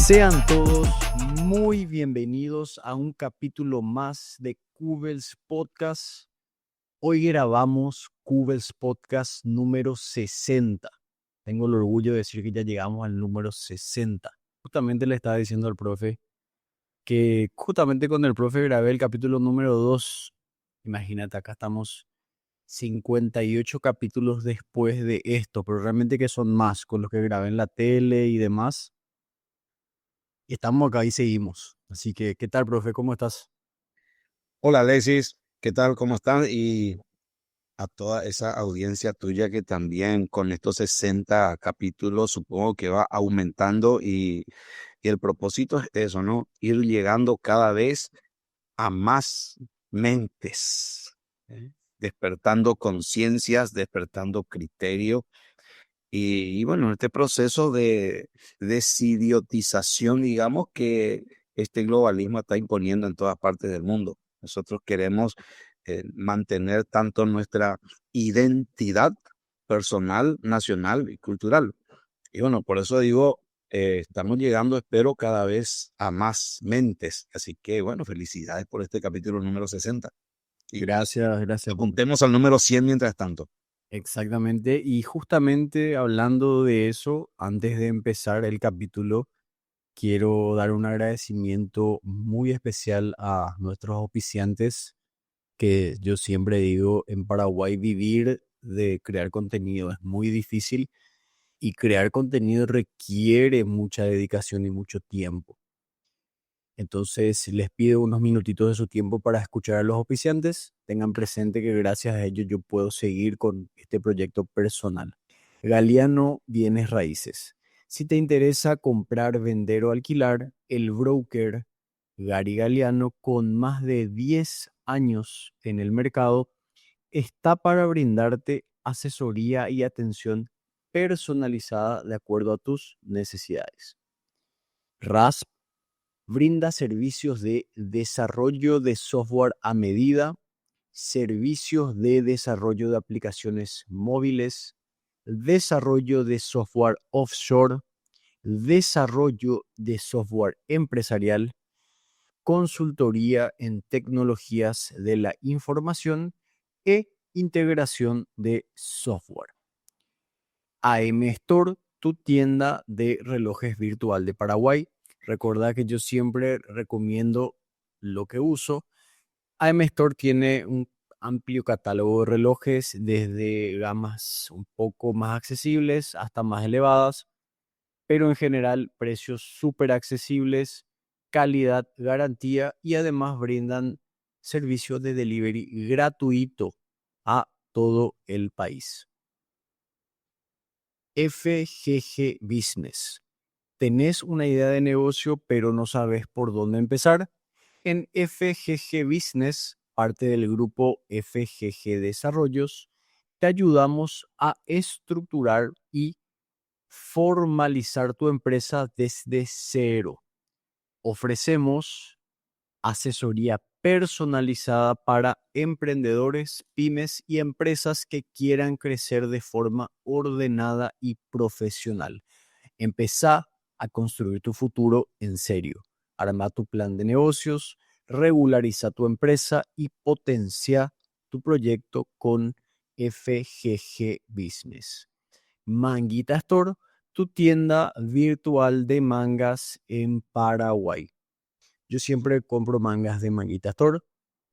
Sean todos muy bienvenidos a un capítulo más de Cubels Podcast. Hoy grabamos Cubels Podcast número 60. Tengo el orgullo de decir que ya llegamos al número 60. Justamente le estaba diciendo al profe que justamente con el profe grabé el capítulo número 2. Imagínate, acá estamos 58 capítulos después de esto, pero realmente que son más con los que grabé en la tele y demás. Y estamos acá y seguimos. Así que, ¿qué tal, profe? ¿Cómo estás? Hola Alexis, ¿qué tal? ¿Cómo están? Y a toda esa audiencia tuya que también con estos 60 capítulos supongo que va aumentando y el propósito es eso, ¿no? Ir llegando cada vez a más mentes, despertando conciencias, despertando criterio y bueno, este proceso de desidiotización, digamos, que este globalismo está imponiendo en todas partes del mundo. Nosotros queremos mantener tanto nuestra identidad personal, nacional y cultural. Y bueno, por eso digo, estamos llegando, espero, cada vez a más mentes. Así que bueno, felicidades por este capítulo número 60. Y Gracias, gracias, profe. apuntemos al número 100 mientras tanto. Exactamente. Y justamente hablando de eso, antes de empezar el capítulo, quiero dar un agradecimiento muy especial a nuestros auspiciantes, que yo siempre digo, en Paraguay vivir de crear contenido es muy difícil y crear contenido requiere mucha dedicación y mucho tiempo. Entonces, les pido unos minutitos de su tiempo para escuchar a los auspiciantes. Tengan presente que gracias a ellos yo puedo seguir con este proyecto personal. Galeano Bienes Raíces. Si te interesa comprar, vender o alquilar, el broker Gary Galeano, con más de 10 años en el mercado, está para brindarte asesoría y atención personalizada de acuerdo a tus necesidades. RASP brinda servicios de desarrollo de software a medida, servicios de desarrollo de aplicaciones móviles, desarrollo de software offshore, desarrollo de software empresarial, consultoría en tecnologías de la información e integración de software. AM Store, tu tienda de relojes virtual de Paraguay. Recuerda que yo siempre recomiendo lo que uso. AM Store tiene un amplio catálogo de relojes, desde gamas un poco más accesibles hasta más elevadas, pero en general precios súper accesibles, calidad, garantía, y además brindan servicio de delivery gratuito a todo el país. FGG Business. ¿Tenés una idea de negocio pero no sabes por dónde empezar? En FGG Business, parte del grupo FGG Desarrollos, te ayudamos a estructurar y formalizar tu empresa desde cero. Ofrecemos asesoría personalizada para emprendedores, pymes y empresas que quieran crecer de forma ordenada y profesional. Empezá a construir tu futuro en serio. Arma tu plan de negocios, regulariza tu empresa y potencia tu proyecto con FGG Business. Manguita Store, tu tienda virtual de mangas en Paraguay. Yo siempre compro mangas de Manguita Store.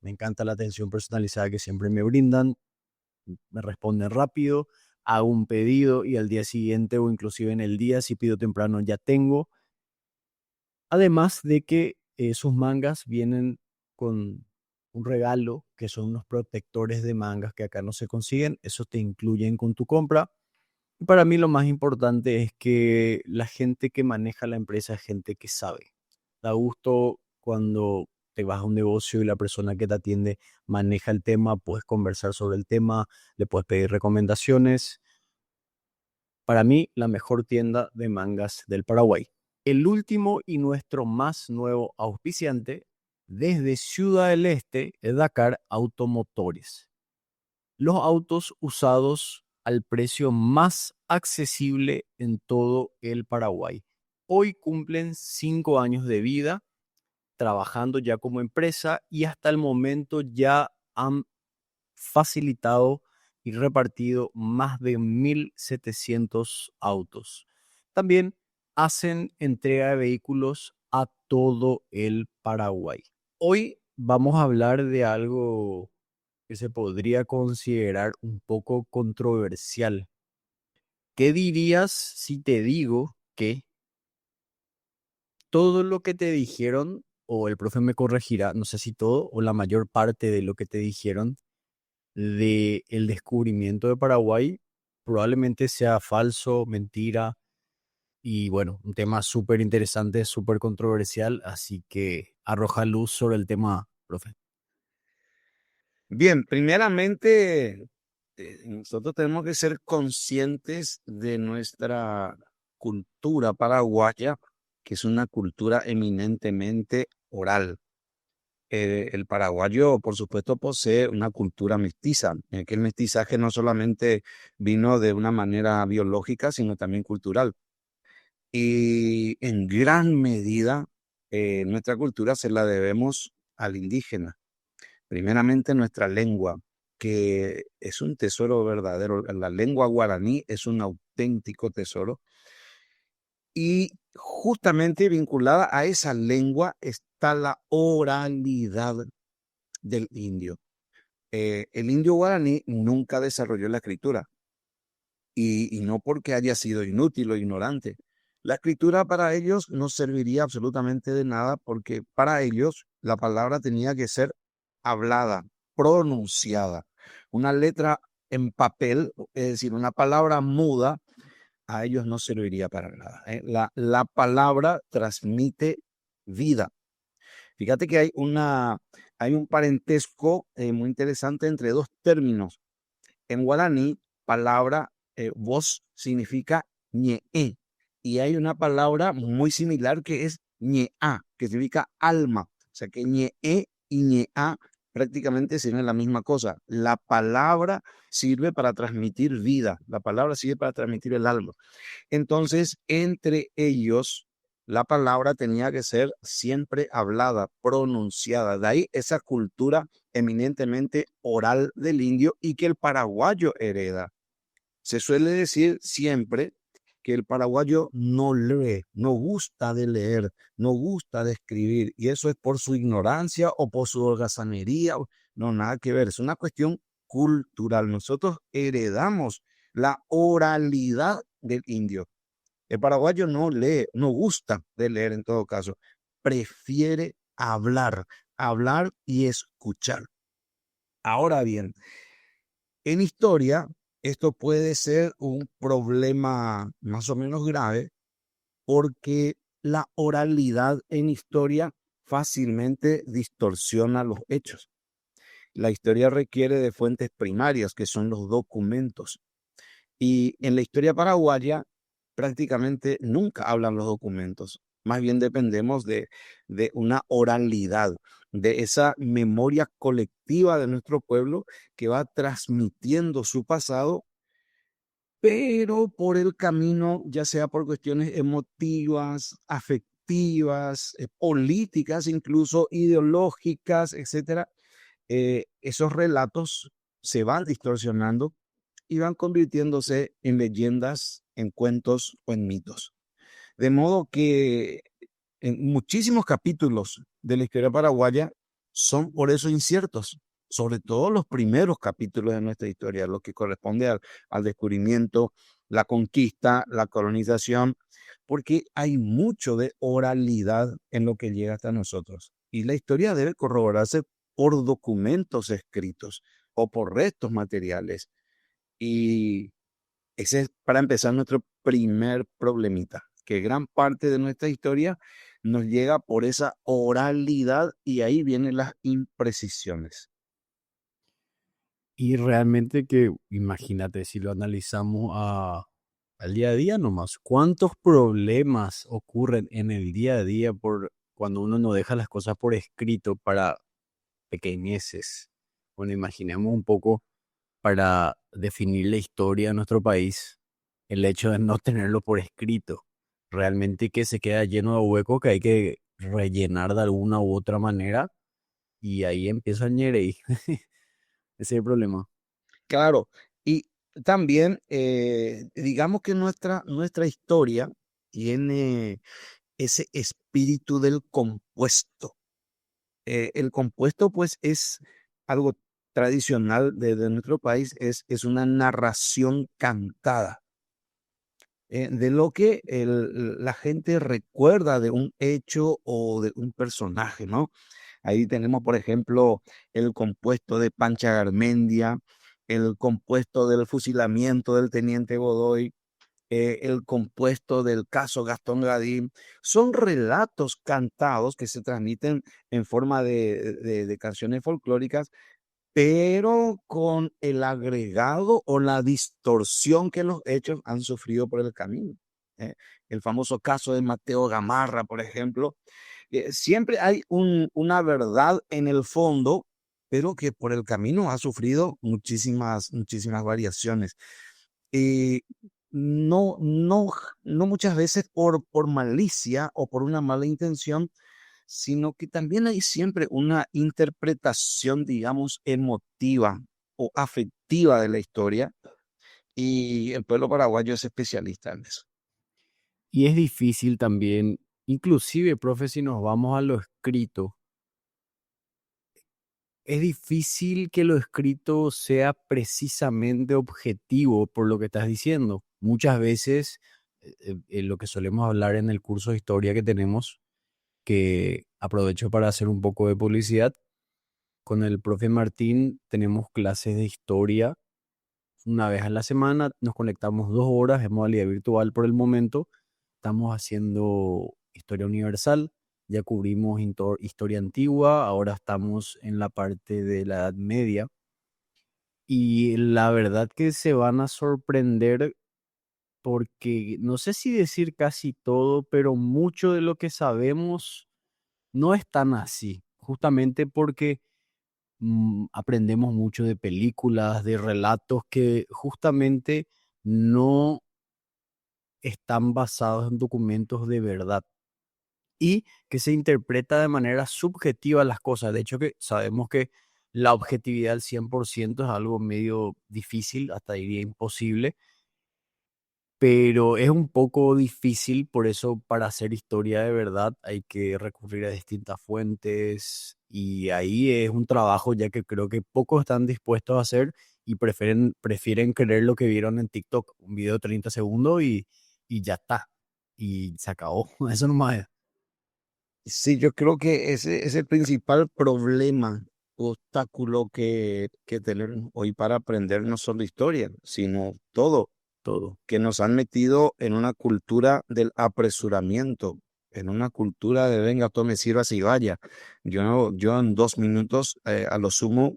Me encanta la atención personalizada que siempre me brindan. Me responden rápido, hago un pedido y al día siguiente o inclusive en el día, si pido temprano, ya tengo. Además de que sus mangas vienen con un regalo, que son unos protectores de mangas que acá no se consiguen. Eso te incluyen con tu compra. Y para mí lo más importante es que la gente que maneja la empresa es gente que sabe. Da gusto cuando te vas a un negocio y la persona que te atiende maneja el tema, puedes conversar sobre el tema, le puedes pedir recomendaciones. Para mí, la mejor tienda de mangas del Paraguay. El último y nuestro más nuevo auspiciante, desde Ciudad del Este, es Dakar Automotores. Los autos usados al precio más accesible en todo el Paraguay. Hoy cumplen 5 años de vida trabajando ya como empresa y hasta el momento ya han facilitado y repartido más de 1.700 autos. También hacen entrega de vehículos a todo el Paraguay. Hoy vamos a hablar de algo que se podría considerar un poco controversial. ¿Qué dirías si te digo que todo lo que te dijeron, o el profe me corregirá, no sé si todo o la mayor parte de lo que te dijeron de el descubrimiento de Paraguay probablemente sea falso, mentira y bueno, un tema súper interesante, súper controversial, así que arroja luz sobre el tema, profe. Bien, primeramente, nosotros tenemos que ser conscientes de nuestra cultura paraguaya, que es una cultura eminentemente oral. El paraguayo, por supuesto, posee una cultura mestiza, que el mestizaje no solamente vino de una manera biológica, sino también cultural. Y en gran medida, nuestra cultura se la debemos al indígena. Primeramente, nuestra lengua, que es un tesoro verdadero. La lengua guaraní es un auténtico tesoro. Y justamente vinculada a esa lengua está la oralidad del indio. El indio guaraní nunca desarrolló la escritura y no porque haya sido inútil o ignorante. La escritura para ellos no serviría absolutamente de nada porque para ellos la palabra tenía que ser hablada, pronunciada. Una letra en papel, es decir, una palabra muda, a ellos no serviría para nada. La palabra transmite vida. Fíjate que hay un parentesco muy interesante entre dos términos. En guaraní, palabra voz significa ñe'e. Y hay una palabra muy similar que es ñe'a, que significa alma. O sea que ñe'e y ñe'a prácticamente sirven la misma cosa. La palabra sirve para transmitir vida. La palabra sirve para transmitir el alma. Entonces, entre ellos, la palabra tenía que ser siempre hablada, pronunciada. De ahí esa cultura eminentemente oral del indio y que el paraguayo hereda. Se suele decir siempre que el paraguayo no lee, no gusta de leer, no gusta de escribir, y eso es por su ignorancia o por su holgazanería. No, nada que ver, es una cuestión cultural. Nosotros heredamos la oralidad del indio. El paraguayo no lee, no gusta de leer en todo caso, prefiere hablar, hablar y escuchar. Ahora bien, en historia, esto puede ser un problema más o menos grave porque la oralidad en historia fácilmente distorsiona los hechos. La historia requiere de fuentes primarias, que son los documentos. Y en la historia paraguaya prácticamente nunca hablan los documentos. Más bien dependemos de una oralidad, de esa memoria colectiva de nuestro pueblo que va transmitiendo su pasado, pero por el camino, ya sea por cuestiones emotivas, afectivas, políticas, incluso ideológicas, etcétera, esos relatos se van distorsionando y van convirtiéndose en leyendas, en cuentos o en mitos. De modo que en muchísimos capítulos de la historia paraguaya son por eso inciertos, sobre todo los primeros capítulos de nuestra historia, lo que corresponde al descubrimiento, la conquista, la colonización, porque hay mucho de oralidad en lo que llega hasta nosotros. Y la historia debe corroborarse por documentos escritos o por restos materiales. Y ese es, para empezar, nuestro primer problemita, que gran parte de nuestra historia nos llega por esa oralidad y ahí vienen las imprecisiones. Y realmente que, imagínate, si lo analizamos al día a día nomás, ¿cuántos problemas ocurren en el día a día por cuando uno no deja las cosas por escrito para pequeñeces? Bueno, imaginemos un poco para definir la historia de nuestro país, el hecho de no tenerlo por escrito. realmente que se queda lleno de huecos que hay que rellenar de alguna u otra manera y ahí empieza el ñereí. Ese es el problema. Claro, y también digamos que nuestra historia tiene ese espíritu del compuesto. El compuesto, pues, es algo tradicional de nuestro país, es una narración cantada de lo que la gente recuerda de un hecho o de un personaje, ¿no? Ahí tenemos, por ejemplo, el compuesto de Pancha Garmendia, el compuesto del fusilamiento del teniente Godoy, el compuesto del caso Gastón Gadín. Son relatos cantados que se transmiten en forma de canciones folclóricas, pero con el agregado o la distorsión que los hechos han sufrido por el camino. ¿Eh? El famoso caso de Mateo Gamarra, por ejemplo, siempre hay una verdad en el fondo, pero que por el camino ha sufrido muchísimas variaciones. Y no muchas veces por malicia o por una mala intención, sino que también hay siempre una interpretación, digamos, emotiva o afectiva de la historia, y el pueblo paraguayo es especialista en eso. Y es difícil también, inclusive, profe, si nos vamos a lo escrito, es difícil que lo escrito sea precisamente objetivo por lo que estás diciendo. Muchas veces, lo que solemos hablar en el curso de historia que tenemos, que aprovecho para hacer un poco de publicidad, con el profe Martín tenemos clases de historia una vez a la semana, nos conectamos 2 horas en modalidad virtual por el momento. Estamos haciendo historia universal, ya cubrimos historia antigua, ahora estamos en la parte de la Edad Media y la verdad que se van a sorprender porque no sé si decir casi todo, pero mucho de lo que sabemos no es tan así, justamente porque aprendemos mucho de películas, de relatos que justamente no están basados en documentos de verdad y que se interpreta de manera subjetiva las cosas. De hecho, que sabemos que la objetividad al 100% es algo medio difícil, hasta diría imposible, pero es un poco difícil, por eso para hacer historia de verdad hay que recurrir a distintas fuentes y ahí es un trabajo ya que creo que pocos están dispuestos a hacer y prefieren creer lo que vieron en TikTok, un video de 30 segundos y ya está, y se acabó, eso nomás es. Sí, yo creo que ese es el principal problema, obstáculo que tenemos hoy para aprender no solo historia, sino todo, Todo. que nos han metido en una cultura del apresuramiento, en una cultura de venga, tome, sirva y vaya. Yo en 2 minutos, a lo sumo,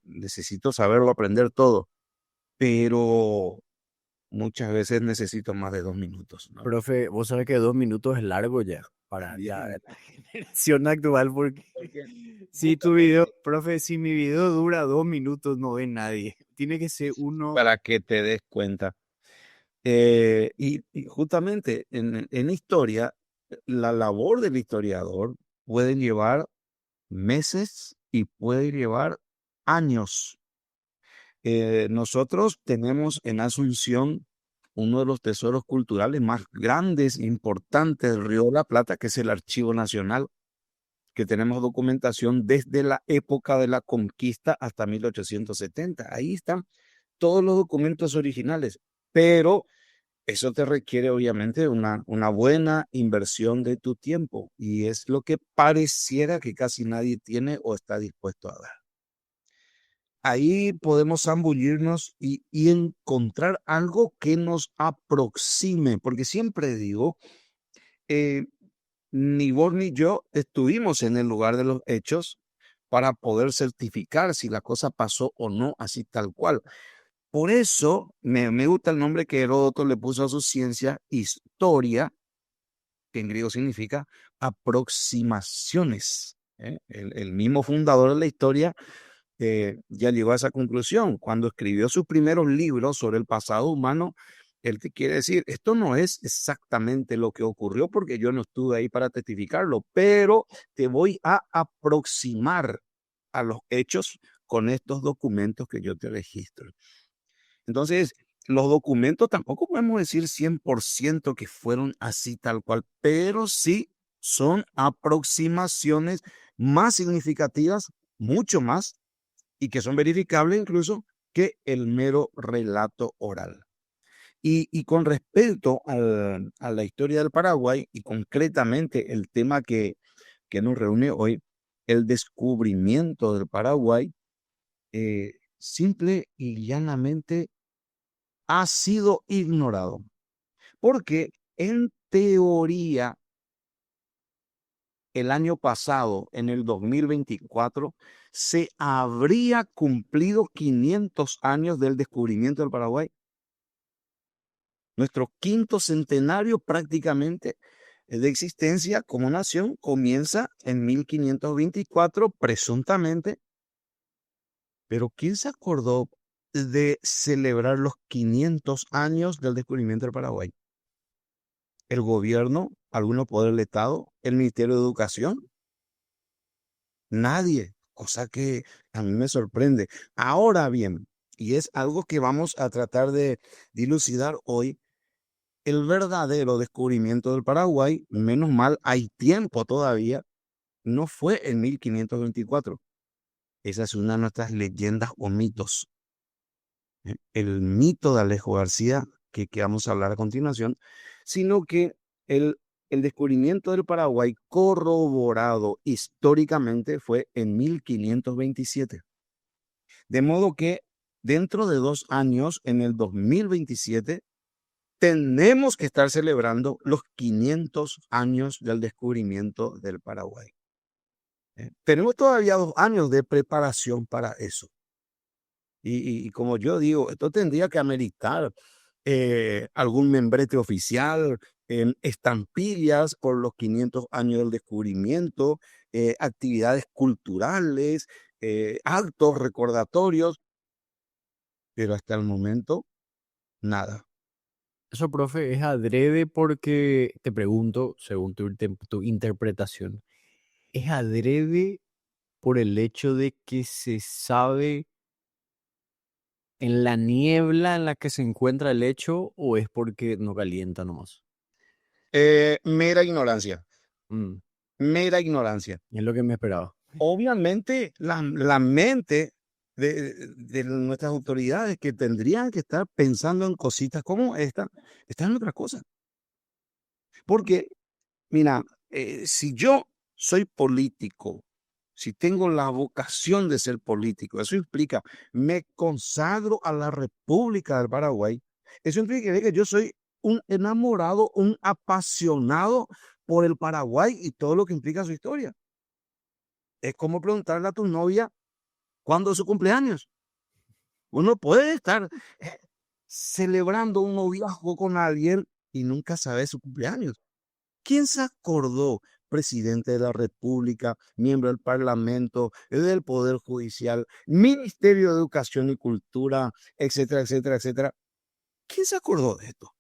necesito saberlo, aprender todo, pero muchas veces necesito más de 2 minutos, ¿no? Profe, vos sabés que 2 minutos es largo ya para ya Bien, la generación actual, porque porque si tu video, justamente profe, si mi video dura 2 minutos, no ve nadie. Tiene que ser uno. para que te des cuenta. Y justamente en historia, la labor del historiador puede llevar meses y puede llevar años. Nosotros tenemos en Asunción uno de los tesoros culturales más grandes, importantes del Río de la Plata, que es el Archivo Nacional, que tenemos documentación desde la época de la conquista hasta 1870. Ahí están todos los documentos originales, pero eso te requiere obviamente una buena inversión de tu tiempo y es lo que pareciera que casi nadie tiene o está dispuesto a dar. Ahí podemos zambullirnos y encontrar algo que nos aproxime, porque siempre digo, eh, ni vos ni yo estuvimos en el lugar de los hechos para poder certificar si la cosa pasó o no así tal cual. Por eso me gusta el nombre que Heródoto le puso a su ciencia, historia, que en griego significa aproximaciones. ¿Eh? El mismo fundador de la historia ya llegó a esa conclusión. Cuando escribió sus primeros libros sobre el pasado humano, Él te quiere decir, esto no es exactamente lo que ocurrió porque yo no estuve ahí para testificarlo, pero te voy a aproximar a los hechos con estos documentos que yo te registro. Entonces, los documentos tampoco podemos decir 100% que fueron así tal cual, pero sí son aproximaciones más significativas, mucho más, y que son verificables incluso que el mero relato oral. Y con respecto a la historia del Paraguay y concretamente el tema que nos reúne hoy, el descubrimiento del Paraguay, simple y llanamente ha sido ignorado, porque en teoría el año pasado, en el 2024, se habría cumplido 500 años del descubrimiento del Paraguay. Nuestro quinto centenario prácticamente de existencia como nación comienza en 1524, presuntamente, pero ¿quién se acordó de celebrar los 500 años del descubrimiento del Paraguay? ¿El gobierno, alguno poder del Estado, el Ministerio de Educación? Nadie, cosa que a mí me sorprende. Ahora bien, y es algo que vamos a tratar de dilucidar hoy, el verdadero descubrimiento del Paraguay, menos mal, hay tiempo todavía, no fue en 1524. Esa es una de nuestras leyendas o mitos. El mito de Alejo García, que vamos a hablar a continuación, sino que el, el descubrimiento del Paraguay corroborado históricamente fue en 1527. De modo que dentro de 2 años, en el 2027, tenemos que estar celebrando los 500 años del descubrimiento del Paraguay. Tenemos todavía 2 años de preparación para eso. Y como yo digo, esto tendría que ameritar algún membrete oficial, estampillas por los 500 años del descubrimiento, actividades culturales, actos recordatorios, pero hasta el momento nada. Eso, profe, es adrede porque, te pregunto, según tu interpretación, ¿es adrede por el hecho de que se sabe en la niebla en la que se encuentra el hecho o es porque no calienta nomás? Mera ignorancia, Mm, mera ignorancia. es lo que me esperaba. Obviamente la mente de nuestras autoridades que tendrían que estar pensando en cositas como esta, están en otra cosa. Porque, mira, si yo soy político, si tengo la vocación de ser político, eso implica, me consagro a la República del Paraguay, eso implica que yo soy un enamorado, un apasionado por el Paraguay y todo lo que implica su historia. Es como preguntarle a tu novia cuándo es su cumpleaños. Uno puede estar celebrando un noviazgo con alguien y nunca sabe su cumpleaños. ¿Quién se acordó? Presidente de la República, miembro del Parlamento, del Poder Judicial, Ministerio de Educación y Cultura, etcétera, etcétera, etcétera. ¿Quién se acordó de esto?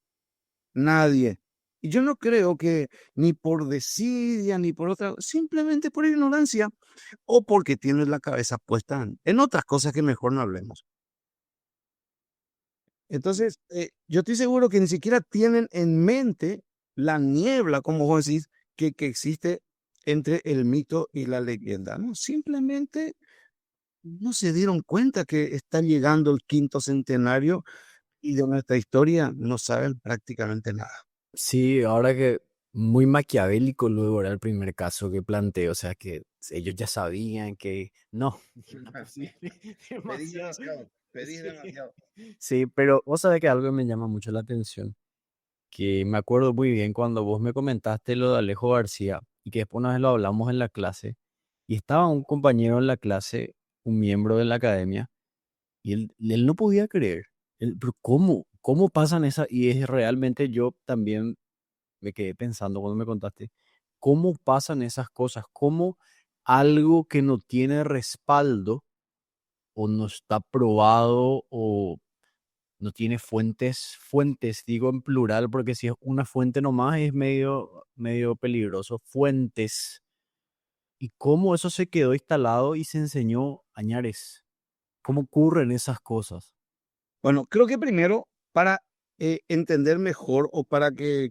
Nadie. Y yo no creo que ni por desidia ni por otra, simplemente por ignorancia o porque tienes la cabeza puesta en otras cosas que mejor no hablemos. Entonces, yo estoy seguro que ni siquiera tienen en mente la niebla, como vos decís, que existe entre el mito y la leyenda, ¿no? Simplemente no se dieron cuenta que está llegando el quinto centenario y de nuestra historia no saben prácticamente nada. Sí, ahora que muy maquiavélico luego era el primer caso que planteé, o sea que ellos ya sabían que no, imposible, Pedís demasiado. demasiado, pedís Sí. demasiado. Sí, pero vos sabés que algo que me llama mucho la atención, que me acuerdo muy bien cuando vos me comentaste lo de Alejo García y que después una vez lo hablamos en la clase y estaba un compañero en la clase, un miembro de la academia, y él no podía creer. Pero ¿cómo pasan esas? Y es realmente yo también me quedé pensando cuando me contaste, ¿cómo pasan esas cosas? ¿Cómo algo que no tiene respaldo o no está probado o no tiene fuentes, digo en plural, porque si es una fuente nomás es medio peligroso, fuentes, y cómo eso se quedó instalado y se enseñó Añares, cómo ocurren esas cosas. Bueno, creo que primero para entender mejor o para que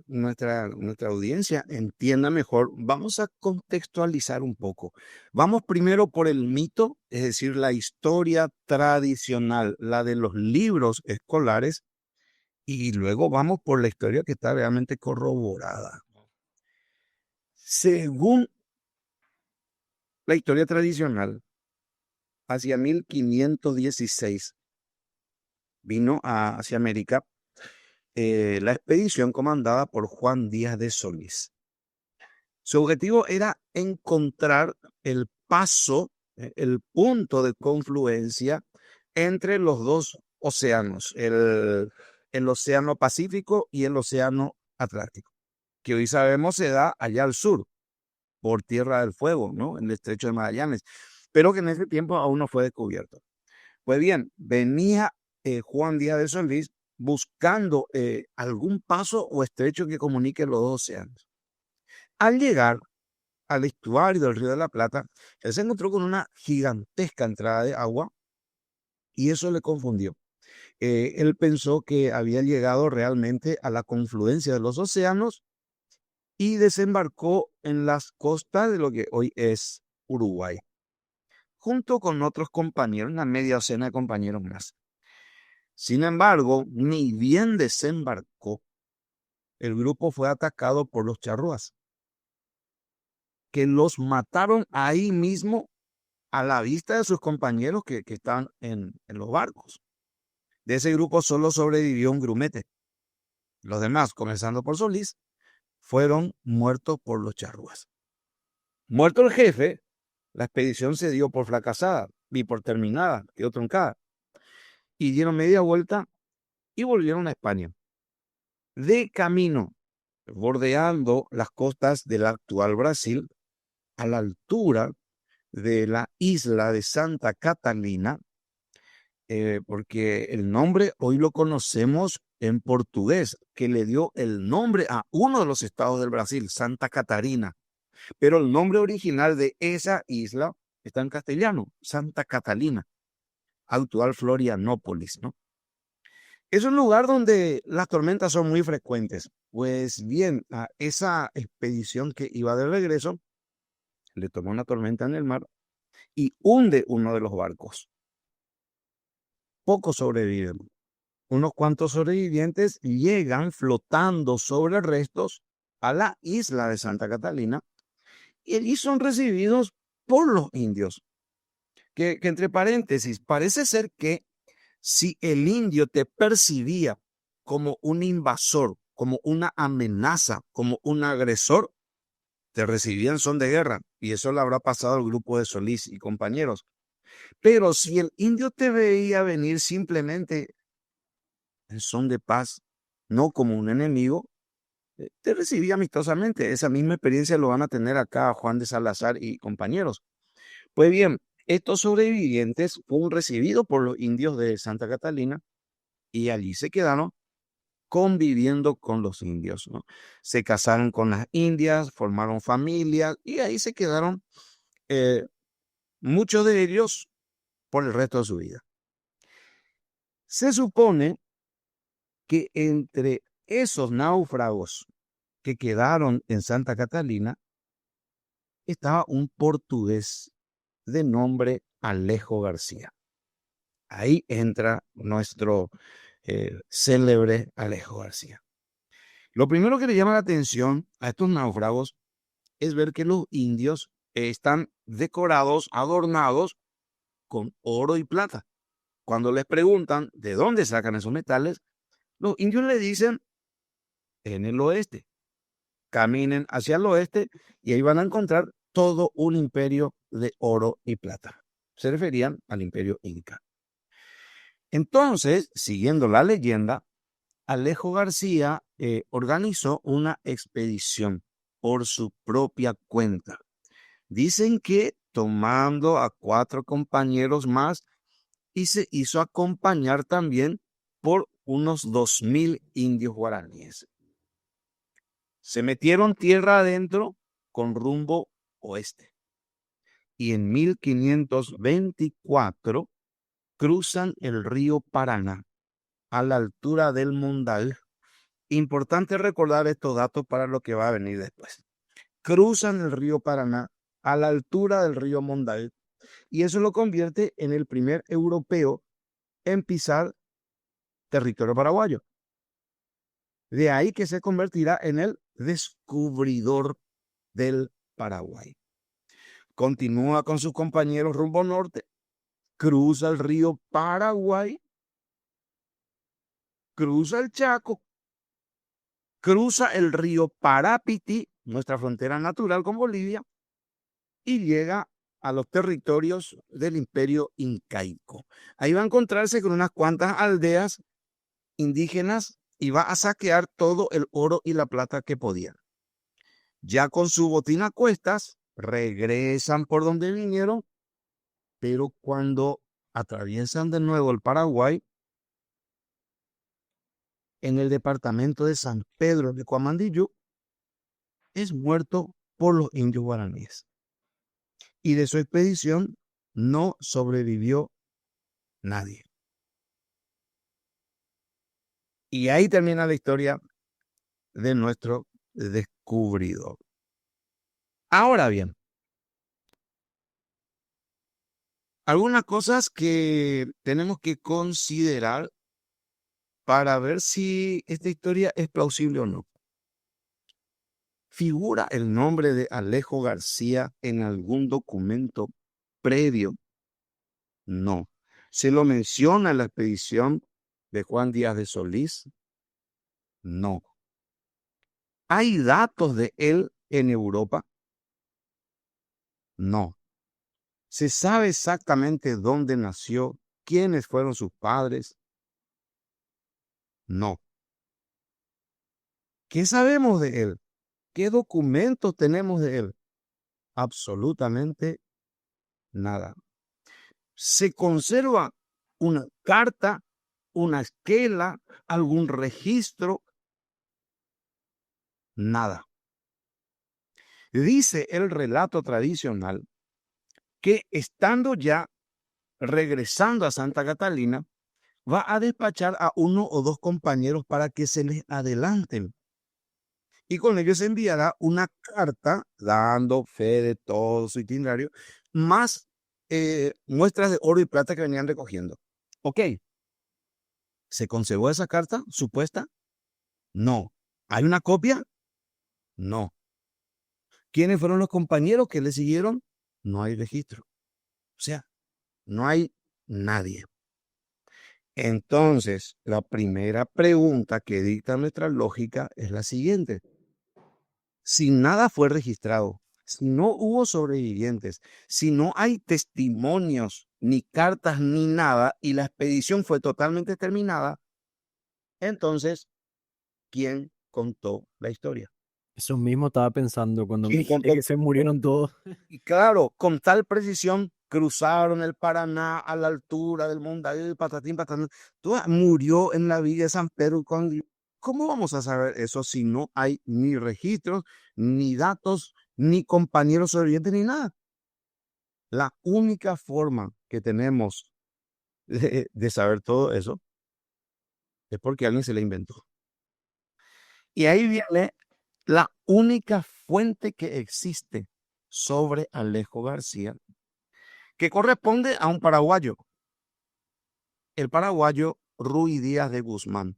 nuestra audiencia entienda mejor, vamos a contextualizar un poco. Vamos primero por el mito, es decir, la historia tradicional, la de los libros escolares, y luego vamos por la historia que está realmente corroborada. Según la historia tradicional, hacia 1516 vino hacia América la expedición comandada por Juan Díaz de Solís. Su objetivo era encontrar el paso, el punto de confluencia entre los dos océanos, el Océano Pacífico y el Océano Atlántico, que hoy sabemos se da allá al sur, por Tierra del Fuego, ¿no? En el Estrecho de Magallanes, pero que en ese tiempo aún no fue descubierto. Pues bien, venía Juan Díaz de Solís buscando algún paso o estrecho que comunique los dos océanos. Al llegar al estuario del Río de la Plata, él se encontró con una gigantesca entrada de agua y eso le confundió. Él pensó que había llegado realmente a la confluencia de los océanos y desembarcó en las costas de lo que hoy es Uruguay, junto con otros compañeros, una media docena de compañeros más. Sin embargo, ni bien desembarcó, el grupo fue atacado por los charrúas, que los mataron ahí mismo a la vista de sus compañeros que estaban en los barcos. De ese grupo solo sobrevivió un grumete. Los demás, comenzando por Solís, fueron muertos por los charrúas. Muerto el jefe, la expedición se dio por fracasada y por terminada, quedó truncada. Y dieron media vuelta y volvieron a España. De camino, bordeando las costas del actual Brasil, a la altura de la isla de Santa Catalina, porque el nombre hoy lo conocemos en portugués, que le dio el nombre a uno de los estados del Brasil, Santa Catarina, pero el nombre original de esa isla está en castellano, Santa Catalina, actual Florianópolis, ¿no? Es un lugar donde las tormentas son muy frecuentes. Pues bien, a esa expedición que iba de regreso, le tomó una tormenta en el mar y hunde uno de los barcos. Pocos sobreviven. Unos cuantos sobrevivientes llegan flotando sobre restos a la isla de Santa Catalina y allí son recibidos por los indios. Que entre paréntesis, parece ser que si el indio te percibía como un invasor, como una amenaza, como un agresor, te recibían son de guerra. Y eso le habrá pasado al grupo de Solís y compañeros. Pero si el indio te veía venir simplemente en son de paz, no como un enemigo, te recibía amistosamente. Esa misma experiencia lo van a tener acá Juan de Salazar y compañeros. Pues bien, estos sobrevivientes fueron recibidos por los indios de Santa Catalina y allí se quedaron conviviendo con los indios, ¿no? Se casaron con las indias, formaron familias y ahí se quedaron muchos de ellos por el resto de su vida. Se supone que entre esos náufragos que quedaron en Santa Catalina estaba un portugués de nombre Alejo García. Ahí entra nuestro célebre Alejo García. Lo primero que le llama la atención a estos náufragos es ver que los indios están decorados, adornados con oro y plata. Cuando les preguntan de dónde sacan esos metales, los indios le dicen en el oeste. Caminen hacia el oeste y ahí van a encontrar todo un imperio de oro y plata. Se referían al imperio inca. Entonces, siguiendo la leyenda, Alejo García organizó una expedición por su propia cuenta. Dicen que tomando a 4 compañeros más y se hizo acompañar también por unos 2.000 indios guaraníes. Se metieron tierra adentro con rumbo oeste. Y en 1524 cruzan el río Paraná a la altura del Mondal. Importante recordar estos datos para lo que va a venir después. Cruzan el río Paraná a la altura del río Mondal y eso lo convierte en el primer europeo en pisar territorio paraguayo. De ahí que se convertirá en el descubridor del Paraguay. Continúa con sus compañeros rumbo norte, cruza el río Paraguay, cruza el Chaco, cruza el río Parapiti, nuestra frontera natural con Bolivia, y llega a los territorios del Imperio Incaico. Ahí va a encontrarse con unas cuantas aldeas indígenas y va a saquear todo el oro y la plata que podía. Ya con su botín a cuestas, regresan por donde vinieron, pero cuando atraviesan de nuevo el Paraguay, en el departamento de San Pedro de Cuamandiyú, es muerto por los indios guaraníes. Y de su expedición no sobrevivió nadie. Y ahí termina la historia de nuestro descubridor. Ahora bien, algunas cosas que tenemos que considerar para ver si esta historia es plausible o no. ¿Figura el nombre de Alejo García en algún documento previo? No. ¿Se lo menciona en la expedición de Juan Díaz de Solís? No. ¿Hay datos de él en Europa? No. ¿Se sabe exactamente dónde nació? ¿Quiénes fueron sus padres? No. ¿Qué sabemos de él? ¿Qué documentos tenemos de él? Absolutamente nada. ¿Se conserva una carta, una esquela, algún registro? Nada. Dice el relato tradicional que estando ya regresando a Santa Catalina, va a despachar a uno o dos compañeros para que se les adelanten. Y con ellos enviará una carta dando fe de todo su itinerario, más muestras de oro y plata que venían recogiendo. Ok. ¿Se conservó esa carta supuesta? No. ¿Hay una copia? No. ¿Quiénes fueron los compañeros que le siguieron? No hay registro. O sea, no hay nadie. Entonces, la primera pregunta que dicta nuestra lógica es la siguiente. Si nada fue registrado, si no hubo sobrevivientes, si no hay testimonios, ni cartas, ni nada, y la expedición fue totalmente terminada, entonces, ¿quién contó la historia? Eso mismo estaba pensando cuando me ¿Quién dijiste contó? que se murieron todos. Y claro, con tal precisión cruzaron el Paraná a la altura del Mondadí, patatín, patatán. Murió en la villa de San Pedro. ¿Cómo vamos a saber eso si no hay ni registros, ni datos, ni compañeros sobrevivientes, ni nada? La única forma que tenemos de saber todo eso es porque alguien se la inventó. Y ahí viene la única fuente que existe sobre Alejo García, que corresponde a un paraguayo, el paraguayo Ruy Díaz de Guzmán,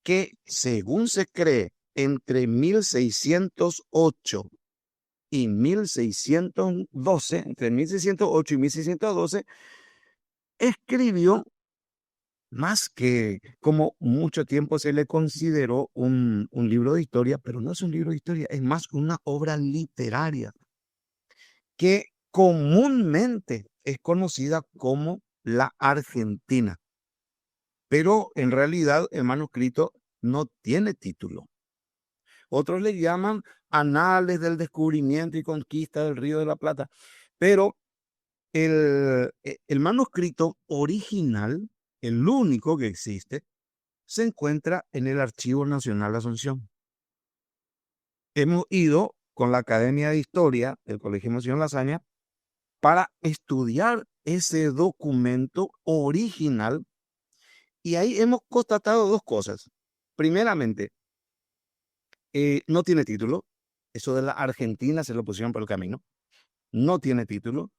que según se cree, entre 1608 y 1612, entre 1608 y 1612, escribió más que como mucho tiempo se le consideró un libro de historia, pero no es un libro de historia, es más una obra literaria que comúnmente es conocida como la Argentina, pero en realidad el manuscrito no tiene título. Otros le llaman Anales del Descubrimiento y Conquista del Río de la Plata, pero el manuscrito original el único que existe, se encuentra en el Archivo Nacional de Asunción. Hemos ido con la Academia de Historia del Colegio Monseñor Lasaña para estudiar ese documento original y ahí hemos constatado dos cosas. Primeramente, no tiene título. Eso de la Argentina se lo pusieron por el camino. No tiene título.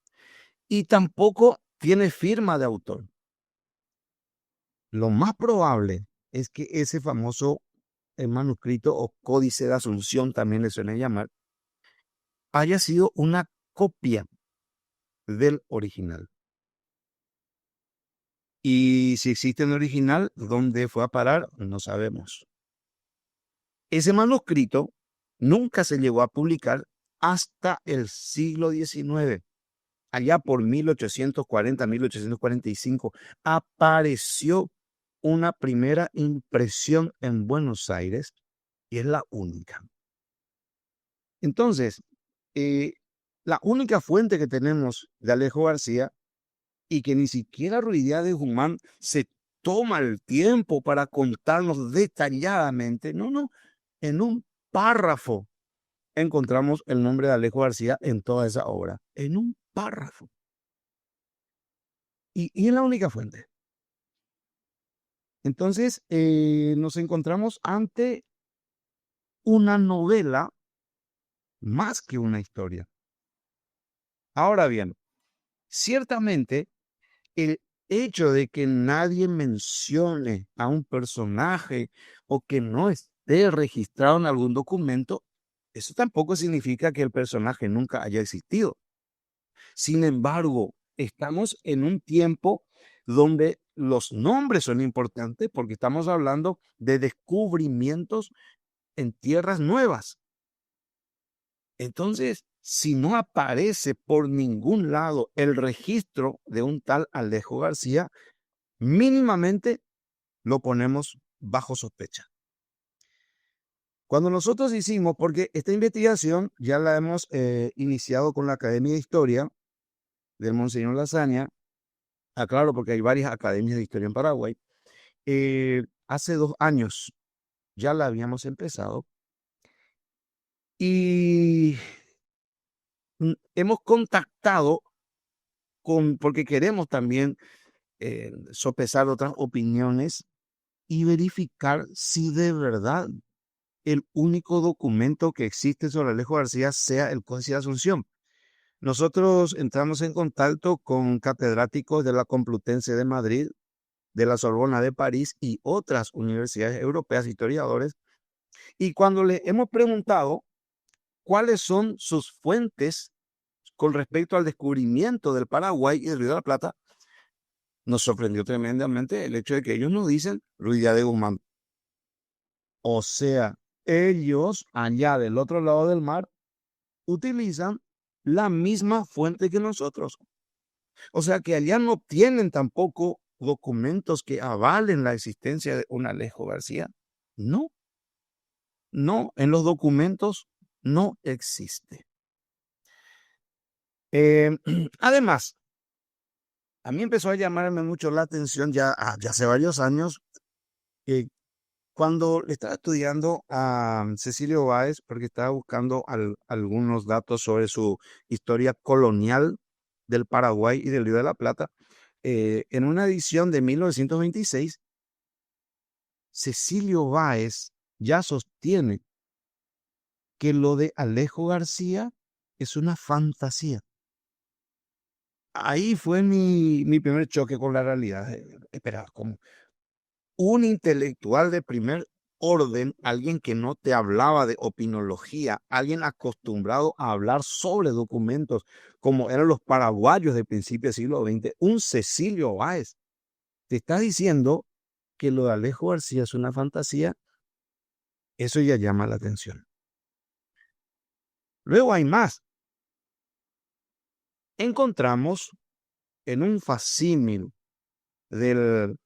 Y tampoco tiene firma de autor. Lo más probable es que ese famoso manuscrito o códice de Asunción, también le suelen llamar, haya sido una copia del original. Y si existe un original, ¿dónde fue a parar? No sabemos. Ese manuscrito nunca se llegó a publicar hasta el siglo XIX. Allá por 1840, 1845, apareció una primera impresión en Buenos Aires y es la única. Entonces, la única fuente que tenemos de Alejo García y que ni siquiera Ruiz Díaz de Guzmán se toma el tiempo para contarnos detalladamente, no, en un párrafo encontramos el nombre de Alejo García en toda esa obra, en un párrafo. Y es la única fuente. Entonces, nos encontramos ante una novela más que una historia. Ahora bien, ciertamente, el hecho de que nadie mencione a un personaje o que no esté registrado en algún documento, eso tampoco significa que el personaje nunca haya existido. Sin embargo, estamos en un tiempo donde los nombres son importantes porque estamos hablando de descubrimientos en tierras nuevas. Entonces, si no aparece por ningún lado el registro de un tal Alejo García, mínimamente lo ponemos bajo sospecha. Cuando nosotros hicimos, porque esta investigación ya la hemos iniciado con la Academia de Historia del Monseñor Lasaña, aclaro porque hay varias academias de historia en Paraguay, hace 2 años ya la habíamos empezado y hemos contactado porque queremos también sopesar otras opiniones y verificar si de verdad el único documento que existe sobre Alejo García sea el Códice de Asunción. Nosotros entramos en contacto con catedráticos de la Complutense de Madrid, de la Sorbona de París y otras universidades europeas, historiadores, y cuando le hemos preguntado cuáles son sus fuentes con respecto al descubrimiento del Paraguay y del Río de la Plata, nos sorprendió tremendamente el hecho de que ellos nos dicen Ruiz Díaz de Guzmán. O sea, ellos allá del otro lado del mar utilizan la misma fuente que nosotros. O sea que allá no tienen tampoco documentos que avalen la existencia de un Alejo García. No, no, en los documentos no existe. Además, a mí empezó a llamarme mucho la atención ya hace varios años cuando le estaba estudiando a Cecilio Báez, porque estaba buscando algunos datos sobre su historia colonial del Paraguay y del Río de la Plata, en una edición de 1926, Cecilio Báez ya sostiene que lo de Alejo García es una fantasía. Ahí fue mi primer choque con la realidad. Espera, ¿cómo? Un intelectual de primer orden, alguien que no te hablaba de opinología, alguien acostumbrado a hablar sobre documentos, como eran los paraguayos de principios del siglo XX, un Cecilio Báez, te está diciendo que lo de Alejo García es una fantasía, eso ya llama la atención. Luego hay más. Encontramos en un facsímil del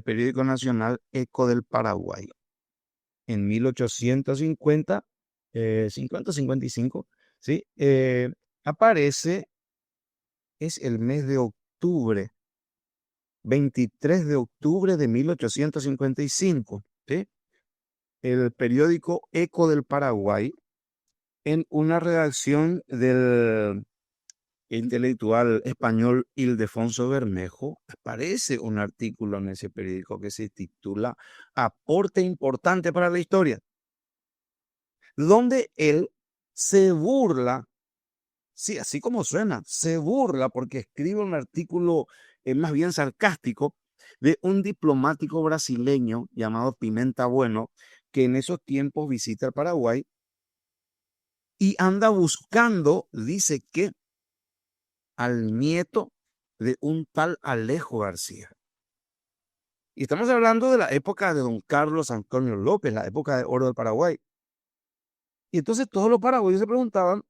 periódico nacional Eco del Paraguay, en 1850, 50-55, ¿sí? Aparece, es el mes de octubre 23 de octubre de 1855, ¿sí? El periódico Eco del Paraguay, en una redacción del intelectual español Ildefonso Bermejo, aparece un artículo en ese periódico que se titula Aporte importante para la historia, donde él se burla, sí, así como suena, se burla porque escribe un artículo más bien sarcástico de un diplomático brasileño llamado Pimenta Bueno, que en esos tiempos visita el Paraguay y anda buscando, dice que, al nieto de un tal Alejo García. Y estamos hablando de la época de don Carlos Antonio López, la época de oro del Paraguay. Y entonces todos los paraguayos se preguntaban,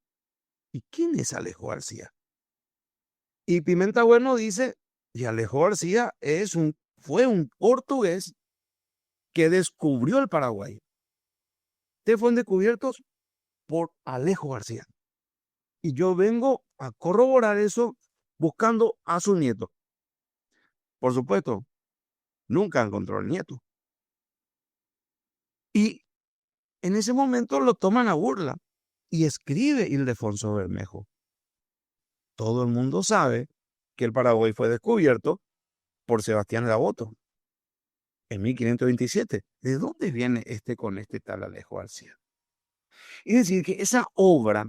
¿y quién es Alejo García? Y Pimenta Bueno dice, y Alejo García fue un portugués que descubrió el Paraguay. Ustedes fueron descubiertos por Alejo García. Y yo vengo a corroborar eso buscando a su nieto. Por supuesto, nunca encontró al nieto. Y en ese momento lo toman a burla y escribe Ildefonso Bermejo. Todo el mundo sabe que el Paraguay fue descubierto por Sebastián Gaboto en 1527. ¿De dónde viene con este tal Alejo García? Es decir, que esa obra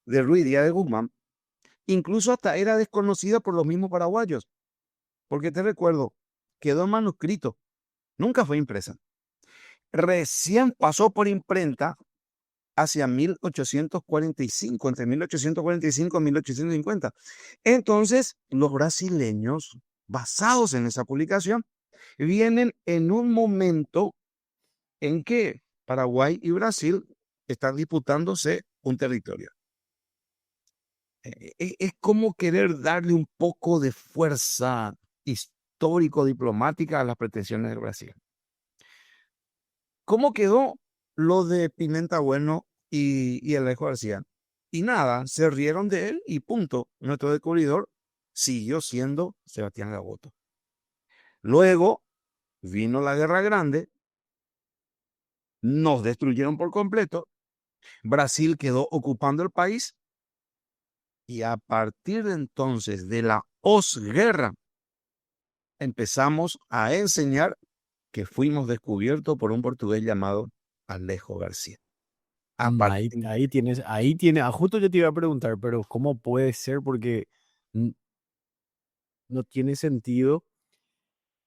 de Ruiz Díaz de Guzmán incluso hasta era desconocida por los mismos paraguayos, porque te recuerdo, quedó en manuscrito, nunca fue impresa. Recién pasó por imprenta hacia 1845, entre 1845 y 1850. Entonces, los brasileños, basados en esa publicación, vienen en un momento en que Paraguay y Brasil están disputándose un territorio. Es como querer darle un poco de fuerza histórico-diplomática a las pretensiones de Brasil. ¿Cómo quedó lo de Pimenta Bueno y Alejo García? Y nada, se rieron de él y punto. Nuestro descubridor siguió siendo Sebastián Gaboto. Luego vino la Guerra Grande, nos destruyeron por completo, Brasil quedó ocupando el país y a partir de entonces, de la posguerra, empezamos a enseñar que fuimos descubiertos por un portugués llamado Alejo García. Ahí tiene, justo yo te iba a preguntar, pero ¿cómo puede ser? Porque n- no tiene sentido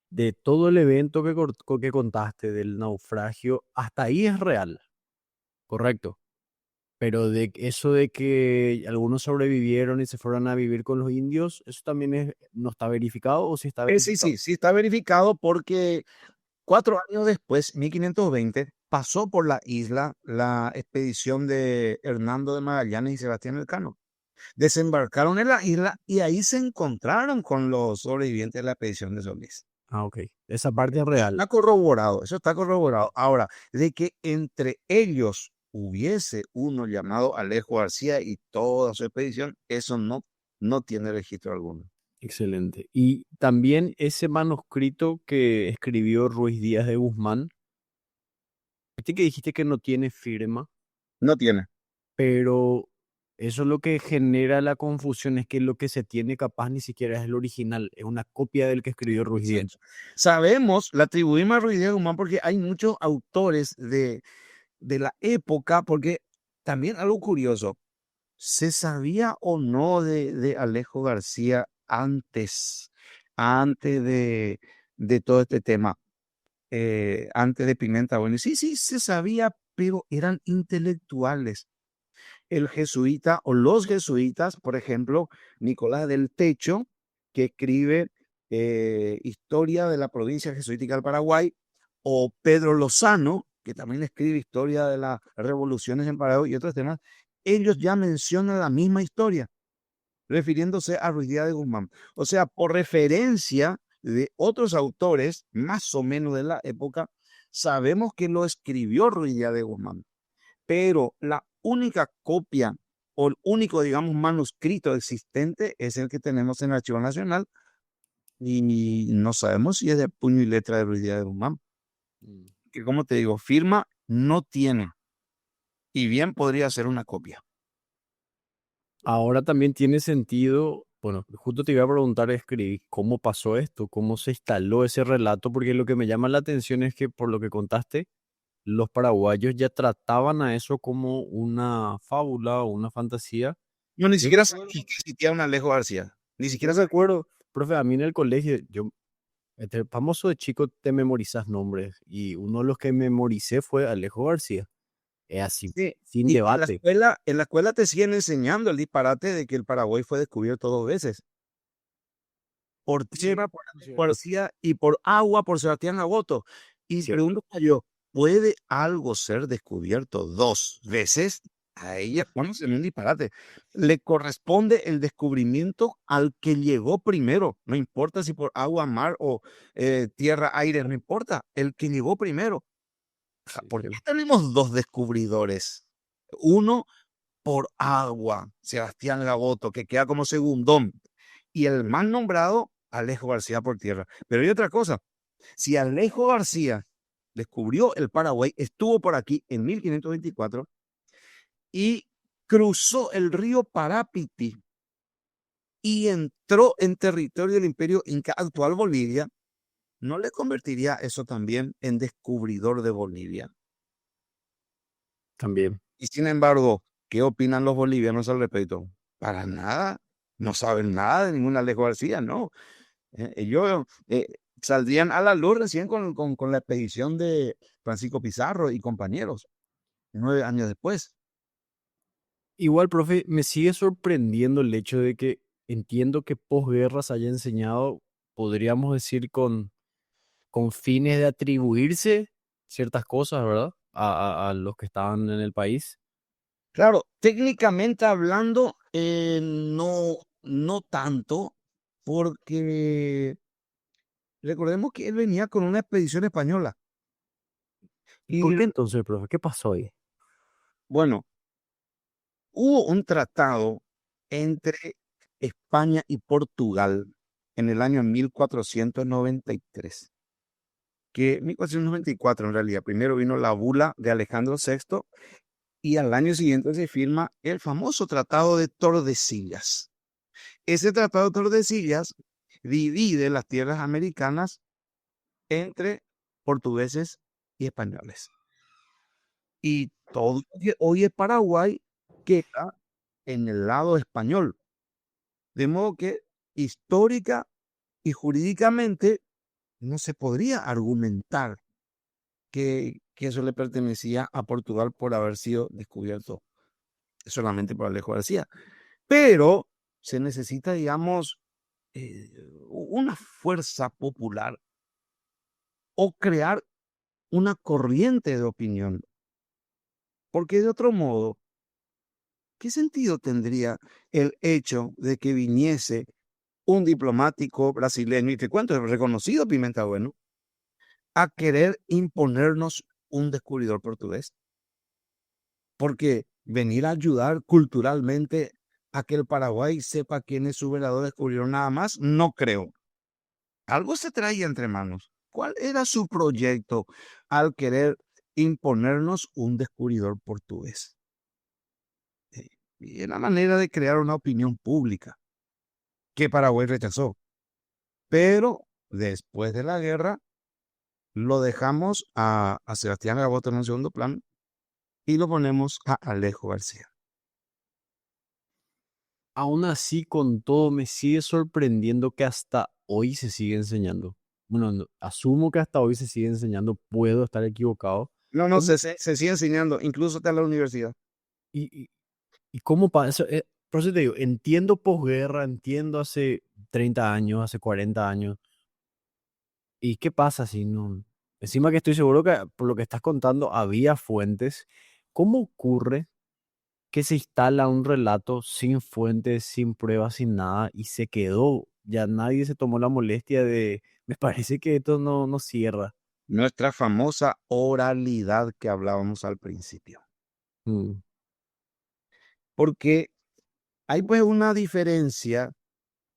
de todo el evento que contaste del naufragio, hasta ahí es real, correcto. Pero de eso de que algunos sobrevivieron y se fueron a vivir con los indios, ¿eso también no está verificado o sí está Sí, verificado? sí, sí está verificado porque 4 años después, 1520, pasó por la isla la expedición de Hernando de Magallanes y Sebastián Elcano. Desembarcaron en la isla y ahí se encontraron con los sobrevivientes de la expedición de Solís. Ah, ok. Esa parte es real. Está corroborado, eso está corroborado. Ahora, de que entre ellos hubiese uno llamado Alejo García y toda su expedición, eso no tiene registro alguno. Excelente. Y también ese manuscrito que escribió Ruiz Díaz de Guzmán, viste que dijiste que no tiene firma, No tiene. pero eso es lo que genera la confusión, es que lo que se tiene capaz ni siquiera es el original, es una copia del que escribió Ruiz Díaz. Exacto. Sabemos, la atribuimos a Ruiz Díaz Guzmán porque hay muchos autores de la época, porque también algo curioso, ¿se sabía o no de Alejo García antes de todo este tema? Antes de Pimenta Bueno, sí, sí, se sabía, pero eran intelectuales. El jesuita o los jesuitas, por ejemplo, Nicolás del Techo, que escribe Historia de la provincia jesuítica del Paraguay, o Pedro Lozano, que también escribe Historia de las revoluciones en Paraguay y otros temas, ellos ya mencionan la misma historia, refiriéndose a Ruiz Díaz de Guzmán. O sea, por referencia de otros autores, más o menos de la época, sabemos que lo escribió Ruiz Díaz de Guzmán, pero la única copia o el único, digamos, manuscrito existente es el que tenemos en el Archivo Nacional y no sabemos si es de puño y letra de Luis Díaz de Guzmán. Mm. Que como te digo, firma no tiene y bien podría ser una copia. Ahora también tiene sentido, bueno, justo te iba a preguntar, escribí, ¿cómo pasó esto? ¿Cómo se instaló ese relato? Porque lo que me llama la atención es que, por lo que contaste, los paraguayos ya trataban a eso como una fábula o una fantasía. No, ni Yo siquiera recuerdo, sabía que existía un Alejo García. Ni yo siquiera sabía. recuerdo, profe, a mí en el colegio, famoso de chico te memorizas nombres y uno de los que memoricé fue Alejo García. Es así, Sí, sin y debate. en la escuela te siguen enseñando el disparate de que el Paraguay fue descubierto 2 veces. Por Sí, tierra, por cierto, Alejo García, y por agua, por Sebastián Agoto. Y cierto. pregunto yo, ¿puede algo ser descubierto 2 veces? A ella, bueno, se un disparate. Le corresponde el descubrimiento al que llegó primero. No importa si por agua, mar o tierra, aire, no importa. El que llegó primero. Sí, ¿Por qué tenemos 2 descubridores? Uno por agua, Sebastián Gaboto, que queda como segundón. Y el más nombrado, Alejo García por tierra. Pero hay otra cosa. Si Alejo García descubrió el Paraguay, estuvo por aquí en 1524 y cruzó el río Parapiti y entró en territorio del Imperio Inca, actual Bolivia, ¿no le convertiría eso también en descubridor de Bolivia? también. Y sin embargo, ¿qué opinan los bolivianos al respecto? Para nada, no saben nada de ningún Alejo García, no. Ellos saldrían a la luz recién con la expedición de Francisco Pizarro y compañeros, 9 años después. Igual, profe, me sigue sorprendiendo el hecho de que entiendo que posguerra se haya enseñado, podríamos decir, con fines de atribuirse ciertas cosas, ¿verdad? A los que estaban en el país. Claro, técnicamente hablando, no, no tanto, porque recordemos que él venía con una expedición española. ¿Y por Y qué entonces, profe? ¿Qué pasó ahí? bueno, hubo un tratado entre España y Portugal en el año 1493, que 1494 en realidad. Primero vino la bula de Alejandro VI y al año siguiente se firma el famoso Tratado de Tordesillas. Ese Tratado de Tordesillas divide las tierras americanas entre portugueses y españoles. Y todo lo que hoy es Paraguay queda en el lado español. De modo que histórica y jurídicamente no se podría argumentar que eso le pertenecía a Portugal por haber sido descubierto solamente por Alejo García. Pero se necesita, digamos, una fuerza popular o crear una corriente de opinión, porque de otro modo, ¿qué sentido tendría el hecho de que viniese un diplomático brasileño, y te cuento, es reconocido Pimenta Bueno, a querer imponernos un descubridor portugués? Porque venir a ayudar culturalmente a que el Paraguay sepa quién es su verdadero descubridor nada más, no creo. Algo se traía entre manos. ¿Cuál era su proyecto al querer imponernos un descubridor portugués? Y era manera de crear una opinión pública que Paraguay rechazó. Pero después de la guerra lo dejamos a Sebastián Gaboto en un segundo plano y lo ponemos a Alejo García. Aún así, con todo, me sigue sorprendiendo que hasta hoy se sigue enseñando. Bueno, asumo que hasta hoy se sigue enseñando, puedo estar equivocado. No, no, ¿Cómo, se sigue enseñando, incluso hasta en la universidad. y, y, y cómo pasa? Por eso te digo, entiendo posguerra, entiendo hace 30 años, hace 40 años. ¿Y qué pasa si no? Encima que estoy seguro que por lo que estás contando había fuentes. ¿Cómo ocurre que se instala un relato sin fuentes, sin pruebas, sin nada y se quedó? Ya nadie se tomó la molestia de, me parece que esto no cierra. Nuestra famosa oralidad que hablábamos al principio. Mm, Porque hay pues una diferencia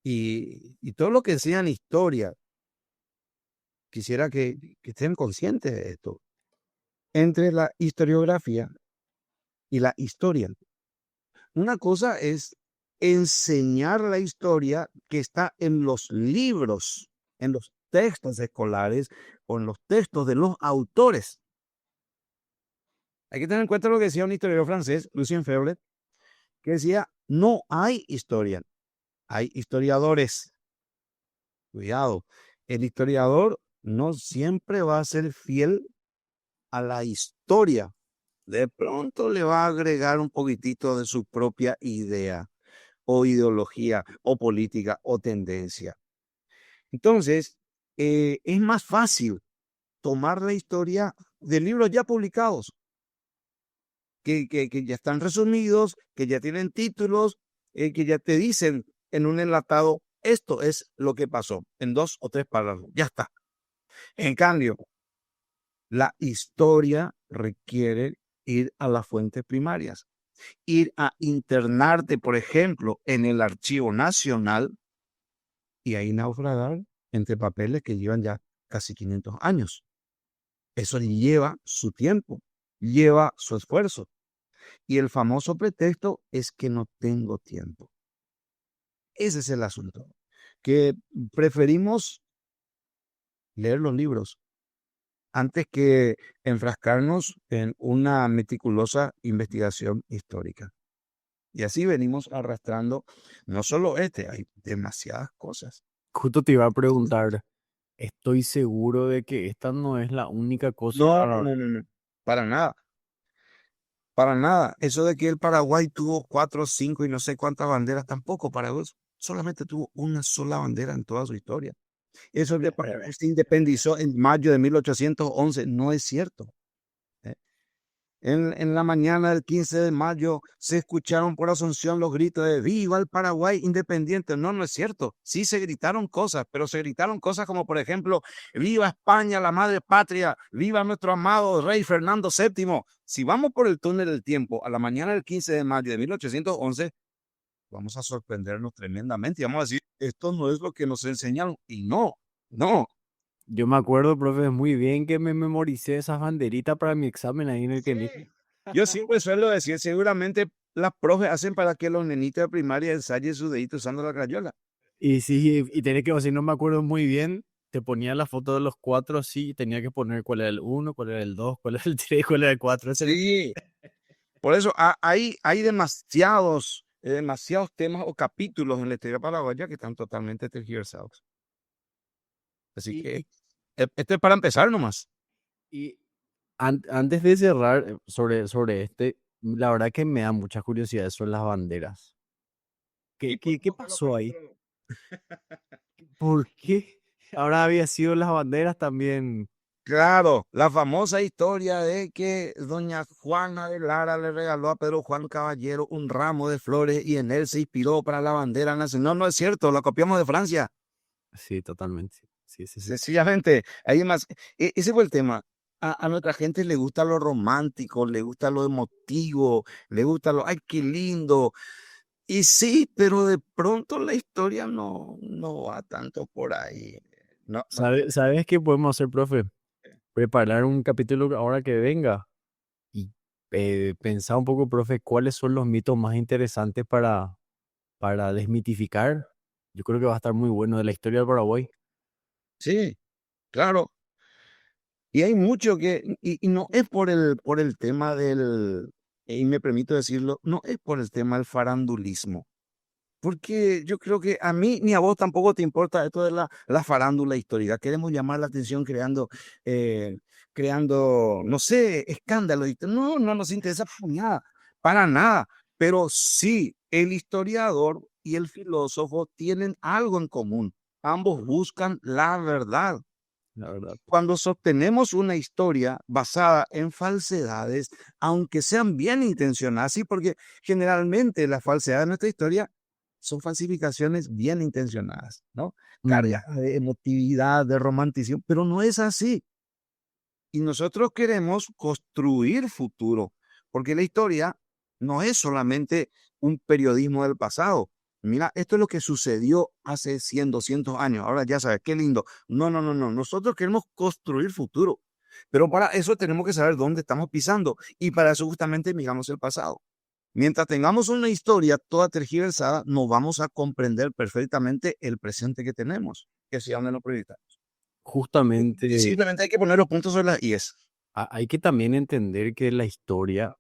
y todo lo que enseñan historia, quisiera que estén conscientes de esto. Entre la historiografía y la historia. Una cosa es enseñar la historia que está en los libros, en los textos escolares o en los textos de los autores. Hay que tener en cuenta lo que decía un historiador francés, Lucien Febvre, que decía, no hay historia, hay historiadores. Cuidado, el historiador no siempre va a ser fiel a la historia. De pronto le va a agregar un poquitito de su propia idea o ideología o política o tendencia. Entonces, es más fácil tomar la historia de libros ya publicados, que ya están resumidos, que ya tienen títulos, que ya te dicen en un enlatado, esto es lo que pasó, en 2 o 3 párrafos, ya está. En cambio, la historia requiere ir a las fuentes primarias, ir a internarte, por ejemplo, en el Archivo Nacional y ahí naufragar entre papeles que llevan ya casi 500 años. Eso lleva su tiempo, lleva su esfuerzo. Y el famoso pretexto es que no tengo tiempo. Ese es el asunto. Que preferimos leer los libros antes que enfrascarnos en una meticulosa investigación histórica. Y así venimos arrastrando, no solo hay demasiadas cosas. Justo te iba a preguntar, estoy seguro de que esta no es la única cosa. No, no, no, no, para nada, para nada. Eso de que el Paraguay tuvo 4, 5 y no sé cuántas banderas, tampoco. Paraguay solamente tuvo una sola bandera en toda su historia. Eso de Paraguay se independizó en mayo de 1811, no es cierto. ¿Eh? En la mañana del 15 de mayo se escucharon por Asunción los gritos de ¡Viva el Paraguay independiente! No, no es cierto. Sí se gritaron cosas, pero se gritaron cosas como, por ejemplo, ¡Viva España, la madre patria! ¡Viva nuestro amado rey Fernando VII! Si vamos por el túnel del tiempo a la mañana del 15 de mayo de 1811, vamos a sorprendernos tremendamente y vamos a decir, esto no es lo que nos enseñaron. Y no, no. Yo me acuerdo, profe, muy bien que me memoricé esas banderitas para mi examen ahí en el que Sí. Yo siempre suelo decir, seguramente las profes hacen para que los nenitos de primaria ensayen su dedito usando la crayola. Y sí, y tenés que, o si no me acuerdo muy bien, te ponía la foto de los cuatro así, y tenía que poner cuál era el uno, cuál era el dos, cuál era el tres, cuál era el cuatro. Sí, por eso hay demasiados temas o capítulos en la historia paraguaya que están totalmente tergiversados. Así Y, que y, esto es para empezar nomás. y antes de cerrar sobre este, la verdad que me da mucha curiosidad sobre las banderas. ¿Y ¿Qué pasó ahí? ¿Por qué? Ahora había sido las banderas también. Claro, la famosa historia de que doña Juana de Lara le regaló a Pedro Juan Caballero un ramo de flores y en él se inspiró para la bandera nacional. No, no es cierto, la copiamos de Francia. Sí, totalmente. Sí, sí, sí. Sencillamente, hay más. Ese fue el tema. A nuestra gente le gusta lo romántico, le gusta lo emotivo, le gusta lo, ay, qué lindo. Y sí, pero de pronto la historia no va tanto por ahí. No, no. ¿Sabes qué podemos hacer, profe? Preparar un capítulo ahora que venga y pensar un poco, profe, cuáles son los mitos más interesantes para desmitificar. Yo creo que va a estar muy bueno de la historia del Paraguay. Sí, claro. Y hay mucho y no es por el tema y me permito decirlo, no es por el tema del farandulismo. Porque yo creo que a mí ni a vos tampoco te importa esto de la farándula histórica. Queremos llamar la atención eh, creando, no sé, escándalos. No, no nos interesa para nada. Pero sí, el historiador y el filósofo tienen algo en común. Ambos buscan la verdad. La verdad. Cuando sostenemos una historia basada en falsedades, aunque sean bien intencionadas, sí, porque generalmente la falsedad de nuestra historia son falsificaciones bien intencionadas, ¿no? Mm, Cargadas de emotividad, de romanticismo, pero no es así. Y nosotros queremos construir futuro, porque la historia no es solamente un periodismo del pasado, Mira, esto es lo que sucedió hace 100, 200 años. Ahora ya sabes, qué lindo. No, no, no, no. Nosotros queremos construir futuro. Pero para eso tenemos que saber dónde estamos pisando. Y para eso justamente miramos el pasado. Mientras tengamos una historia toda tergiversada, no vamos a comprender perfectamente el presente que tenemos, que es donde nos proyectamos. Y Justamente simplemente hay que poner los puntos sobre las IES. hay que también entender que la historia,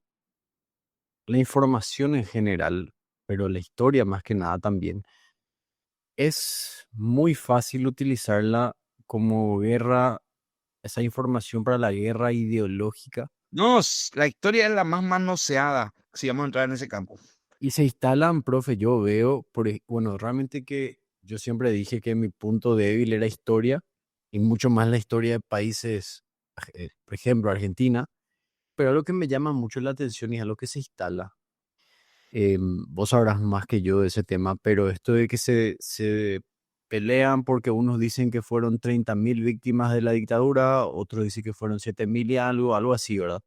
la información en general, pero la historia más que nada también, es muy fácil utilizarla como guerra, esa información para la guerra ideológica, No, la historia es la más manoseada, si vamos a entrar en ese campo. y se instalan, profe, yo veo, bueno, realmente que yo siempre dije que mi punto débil era historia y mucho más la historia de países, por ejemplo, Argentina, pero lo que me llama mucho la atención y es a lo que se instala. Vos sabrás más que yo de ese tema, pero esto de que se pelean porque unos dicen que fueron 30.000 víctimas de la dictadura, otros dicen que fueron 7.000 y algo, algo así, ¿verdad?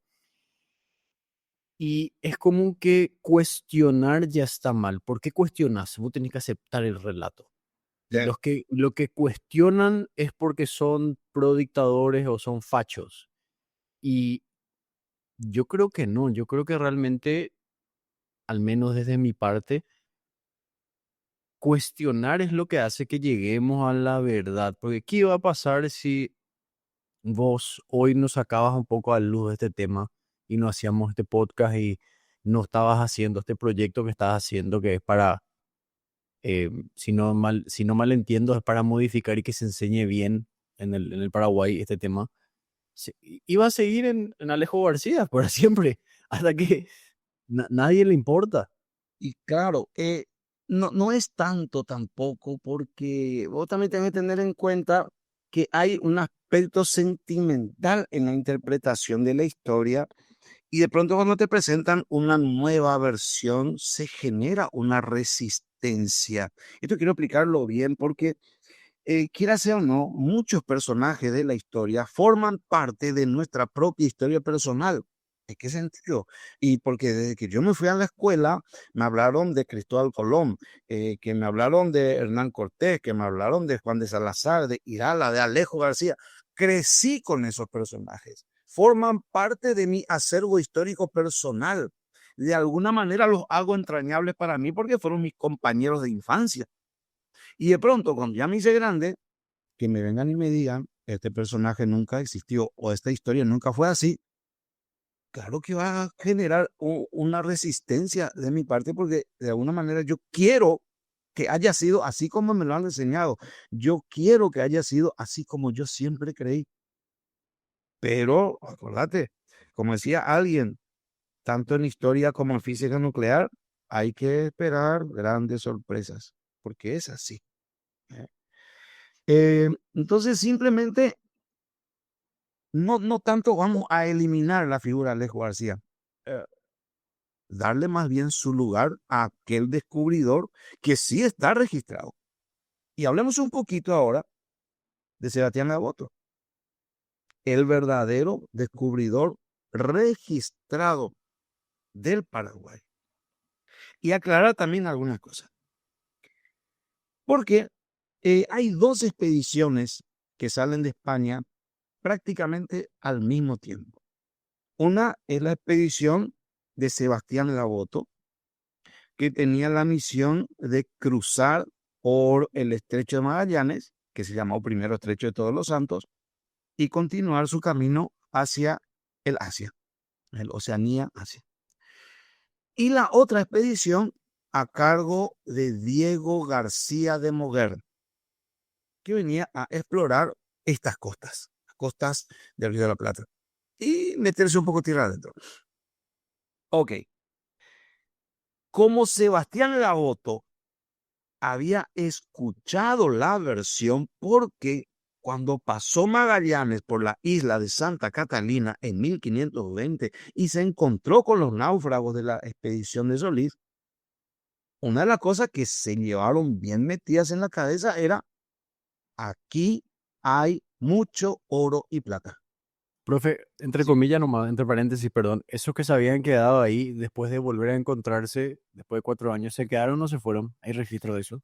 Y es como que cuestionar ya está mal. ¿Por qué cuestionas? Vos tenés que aceptar el relato. Y Sí. lo que cuestionan es porque son pro dictadores o son fachos. Y yo creo que no, yo creo que realmente, al menos desde mi parte, cuestionar es lo que hace que lleguemos a la verdad. Porque ¿qué iba a pasar si vos hoy nos sacabas un poco a luz de este tema y no hacíamos este podcast y no estabas haciendo este proyecto que estás haciendo, que es para, si no mal entiendo, es para modificar y que se enseñe bien en el Paraguay este tema? Iba a seguir en Alejo García para siempre, hasta que nadie le importa. Y claro, no, no es tanto tampoco, porque vos también tenés que tener en cuenta que hay un aspecto sentimental en la interpretación de la historia y de pronto cuando te presentan una nueva versión se genera una resistencia. Esto quiero explicarlo bien porque quiera sea o no, muchos personajes de la historia forman parte de nuestra propia historia personal. ¿En qué sentido? Y porque desde que yo me fui a la escuela, me hablaron de Cristóbal Colón, que me hablaron de Hernán Cortés, que me hablaron de Juan de Salazar, de Irala, de Alejo García. Crecí con esos personajes. Forman parte de mi acervo histórico personal. De alguna manera los hago entrañables para mí porque fueron mis compañeros de infancia. Y de pronto, cuando ya me hice grande, que me vengan y me digan, este personaje nunca existió o esta historia nunca fue así, claro que va a generar una resistencia de mi parte porque de alguna manera yo quiero que haya sido así como me lo han enseñado. Yo quiero que haya sido así como yo siempre creí. Pero, acordate, como decía alguien, tanto en historia como en física nuclear, hay que esperar grandes sorpresas, porque es así. ¿Eh? Entonces, simplemente no, no tanto vamos a eliminar la figura de Alejo García, eh, darle más bien su lugar a aquel descubridor que sí está registrado. Y hablemos un poquito ahora de Sebastián Gaboto, el verdadero descubridor registrado del Paraguay. Y aclarar también algunas cosas, porque hay dos expediciones que salen de España prácticamente al mismo tiempo. Una es la expedición de Sebastián Gaboto, que tenía la misión de cruzar por el Estrecho de Magallanes, que se llamó primero Estrecho de Todos los Santos, y continuar su camino hacia el Asia, el Oceanía, Asia. Y la otra expedición a cargo de Diego García de Moguer, que venía a explorar estas costas, las costas del Río de la Plata, y meterse un poco tierra adentro. Ok, como Sebastián Gaboto había escuchado la versión porque cuando pasó Magallanes por la isla de Santa Catalina en 1520 y se encontró con los náufragos de la expedición de Solís, una de las cosas que se llevaron bien metidas en la cabeza era: aquí hay mucho oro y plata. Profe, entre Sí. comillas nomás, entre paréntesis, perdón, esos que se habían quedado ahí después de volver a encontrarse, después de 4 años, ¿se quedaron o se fueron? ¿Hay registro de eso?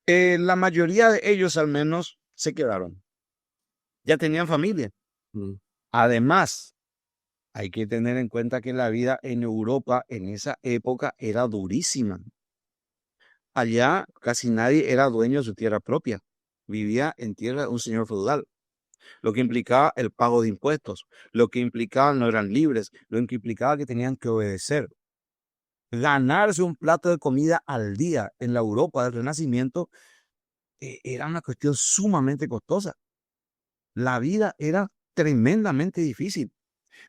La mayoría de ellos al menos se quedaron, ya tenían familia. Mm. Además, hay que tener en cuenta que la vida en Europa en esa época era durísima. Allá casi nadie era dueño de su tierra propia. Vivía en tierra de un señor feudal, lo que implicaba el pago de impuestos, lo que implicaba no eran libres, lo que implicaba que tenían que obedecer. Ganarse un plato de comida al día en la Europa del Renacimiento era una cuestión sumamente costosa. La vida era tremendamente difícil.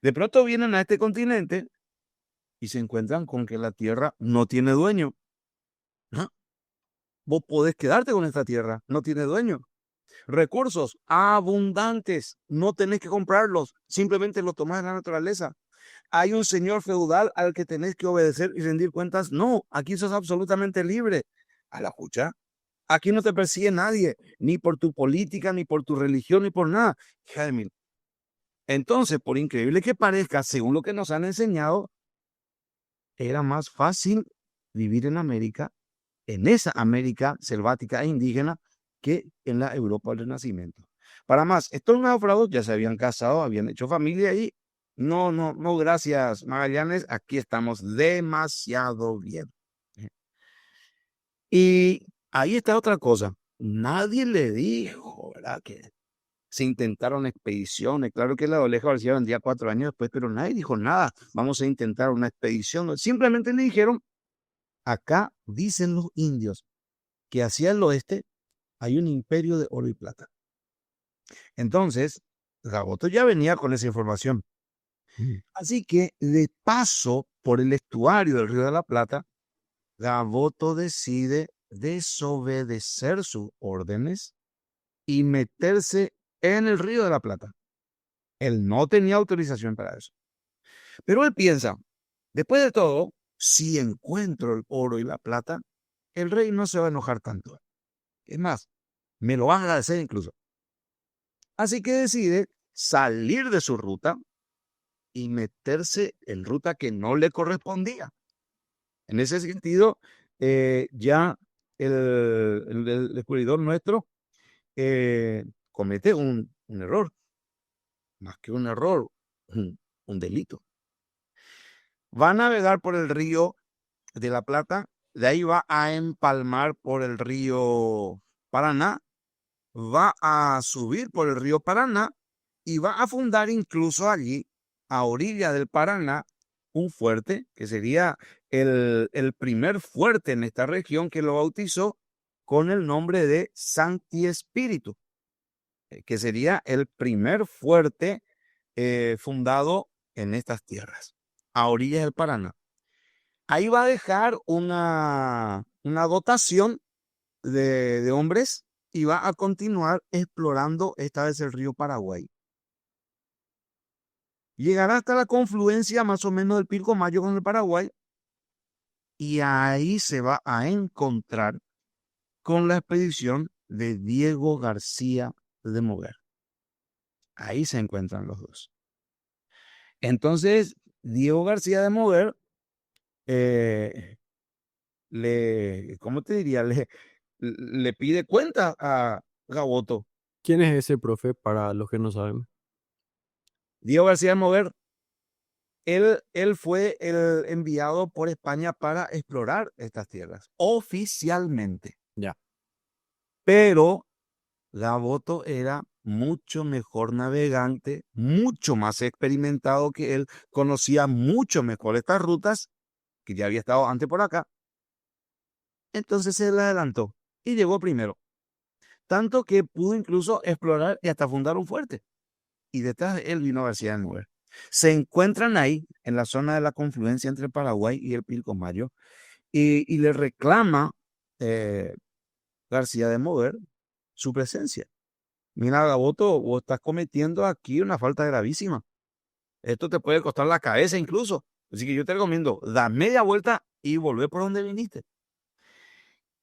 De pronto vienen a este continente y se encuentran con que la tierra no tiene dueño. ¿No? Vos podés quedarte con esta tierra, no tiene dueño. Recursos abundantes, no tenés que comprarlos, simplemente los tomás de la naturaleza. Hay un señor feudal al que tenés que obedecer y rendir cuentas. No, aquí sos absolutamente libre. A la jucha. Aquí no te persigue nadie, ni por tu política, ni por tu religión, ni por nada. Hija. Entonces, por increíble que parezca, según lo que nos han enseñado, era más fácil vivir en América, en esa América selvática e indígena, que en la Europa del Renacimiento. Para más, estos náufragos ya se habían casado, habían hecho familia y no, no, no, gracias Magallanes, aquí estamos demasiado bien. Y ahí está otra cosa. Nadie le dijo, ¿verdad? Que se intentaron expediciones. Claro que la Oleja García vendría 4 años después, pero nadie dijo nada. Vamos a intentar una expedición. Simplemente le dijeron, acá dicen los indios que hacia el oeste hay un imperio de oro y plata. Entonces, Gaboto ya venía con esa información. Así que de paso por el estuario del Río de la Plata, Gaboto decide desobedecer sus órdenes y meterse en el Río de la Plata. Él no tenía autorización para eso. Pero él piensa, después de todo, si encuentro el oro y la plata, el rey no se va a enojar tanto. Es más, me lo va a agradecer incluso. Así que decide salir de su ruta y meterse en ruta que no le correspondía. En ese sentido, ya el descubridor nuestro comete un error, más que un error, un delito. Va a navegar por el río de la Plata, de ahí va a empalmar por el río Paraná, va a subir por el río Paraná y va a fundar incluso allí, a orilla del Paraná, un fuerte que sería el primer fuerte en esta región, que lo bautizó con el nombre de Santi Espíritu, que sería el primer fuerte fundado en estas tierras, a orillas del Paraná. Ahí va a dejar una dotación de hombres y va a continuar explorando esta vez el río Paraguay. Llegará hasta la confluencia más o menos del Pilcomayo con el Paraguay y ahí se va a encontrar con la expedición de Diego García de Moguer. Ahí se encuentran los dos. Entonces, Diego García de Moguer eh, ¿cómo te diría? Le pide cuenta a Gaboto. ¿Quién es ese profe para los que no saben? Diego García de Moguer, él fue el enviado por España para explorar estas tierras, oficialmente. Ya. Pero Gaboto era mucho mejor navegante, mucho más experimentado que él, conocía mucho mejor estas rutas, que ya había estado antes por acá. Entonces se le adelantó y llegó primero. Tanto que pudo incluso explorar y hasta fundar un fuerte. Y detrás de él vino García de Moguer. Se encuentran ahí, en la zona de la confluencia entre Paraguay y el Pilcomayo, y le reclama eh, García de Moguer su presencia. Mira, Gaboto, vos estás cometiendo aquí una falta gravísima. Esto te puede costar la cabeza incluso. Así que yo te recomiendo, da media vuelta y volver por donde viniste.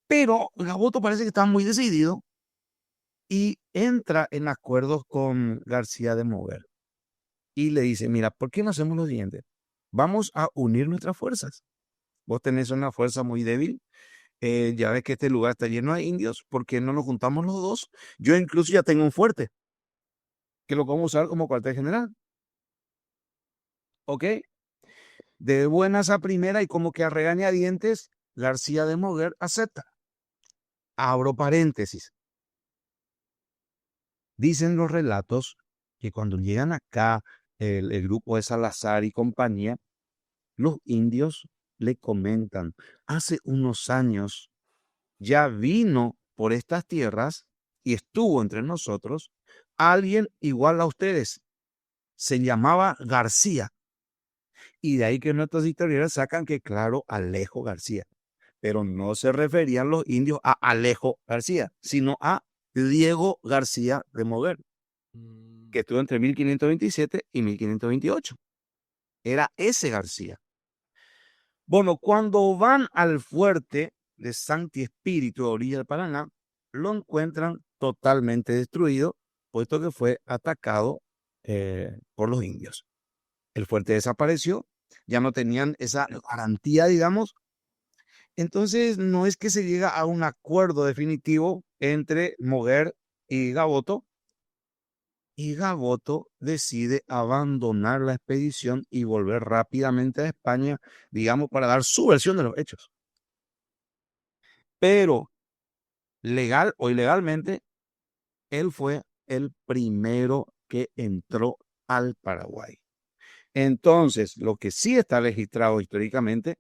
Pero Gaboto parece que está muy decidido y entra en acuerdos con García de Moguer. y le dice, mira, ¿por qué no hacemos lo siguiente? Vamos a unir nuestras fuerzas. Vos tenés una fuerza muy débil, ya ves que este lugar está lleno de indios, ¿por qué no nos juntamos los dos? Yo incluso ya tengo un fuerte, que lo podemos usar como cuartel general, ¿ok? De buenas a primera y como que a regañadientes, García de Moguer acepta. Abro paréntesis. Dicen los relatos que cuando llegan acá el grupo de Salazar y compañía, los indios le comentan, hace unos años ya vino por estas tierras y estuvo entre nosotros alguien igual a ustedes. Se llamaba García. Y de ahí que nuestros historiadores sacan que, claro, Alejo García. Pero no se referían los indios a Alejo García, sino a Diego García de Moguer, que estuvo entre 1527 y 1528. Era ese García. Bueno, cuando van al fuerte de Santi Espíritu, a orilla del Paraná, lo encuentran totalmente destruido, puesto que fue atacado por los indios. El fuerte desapareció, ya no tenían esa garantía, digamos. Entonces, no es que se llega a un acuerdo definitivo entre Moguer y Gaboto decide abandonar la expedición y volver rápidamente a España, digamos, para dar su versión de los hechos. Pero legal o ilegalmente, él fue el primero que entró al Paraguay. Entonces, lo que sí está registrado históricamente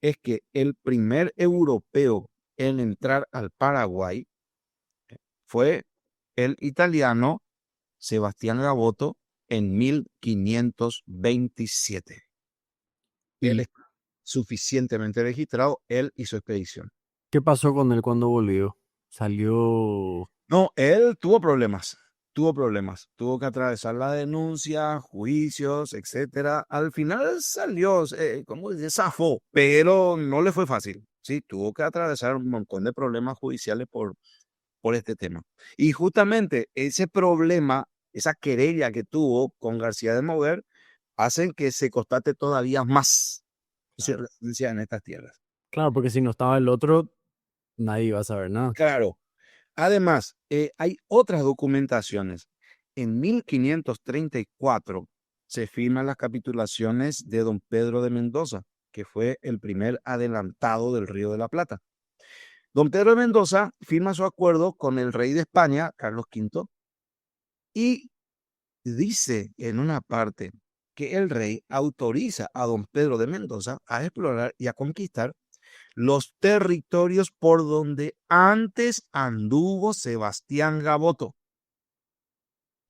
es que el primer europeo en entrar al Paraguay fue el italiano Sebastián Gaboto en 1527. Él ¿Y es suficientemente registrado, él y su expedición. qué pasó con él cuando volvió? Salió... No, él tuvo que atravesar la denuncia, juicios, etcétera. Al final salió, como dice, zafó, pero no le fue fácil. Sí, tuvo que atravesar un montón de problemas judiciales por este tema. Y justamente ese problema, esa querella que tuvo con García de Moguer, hacen que se constate todavía más su Claro. residencia en estas tierras. Claro, porque si no estaba el otro, nadie iba a saber nada. Claro. Además, hay otras documentaciones. En 1534 se firman las capitulaciones de don Pedro de Mendoza, que fue el primer adelantado del Río de la Plata. Don Pedro de Mendoza firma su acuerdo con el rey de España, Carlos V, y dice en una parte que el rey autoriza a don Pedro de Mendoza a explorar y a conquistar los territorios por donde antes anduvo Sebastián Gaboto.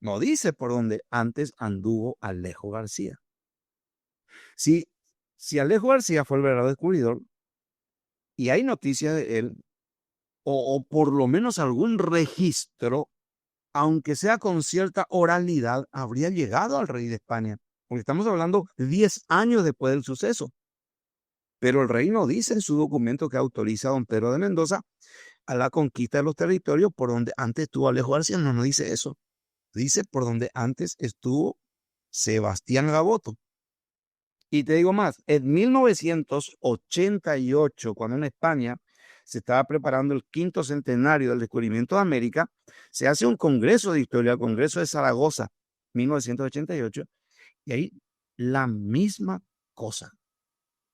No dice por donde antes anduvo Alejo García. Si, si Alejo García fue el verdadero descubridor y hay noticias de él, o por lo menos algún registro, aunque sea con cierta oralidad, habría llegado al rey de España. Porque estamos hablando 10 años después del suceso. Pero el rey no dice en su documento que autoriza a don Pedro de Mendoza a la conquista de los territorios por donde antes estuvo Alejo García. No, no dice eso. Dice por donde antes estuvo Sebastián Gaboto. Y te digo más, en 1988, cuando en España se estaba preparando el quinto centenario del descubrimiento de América, se hace un congreso de historia, el Congreso de Zaragoza, 1988, y ahí la misma cosa.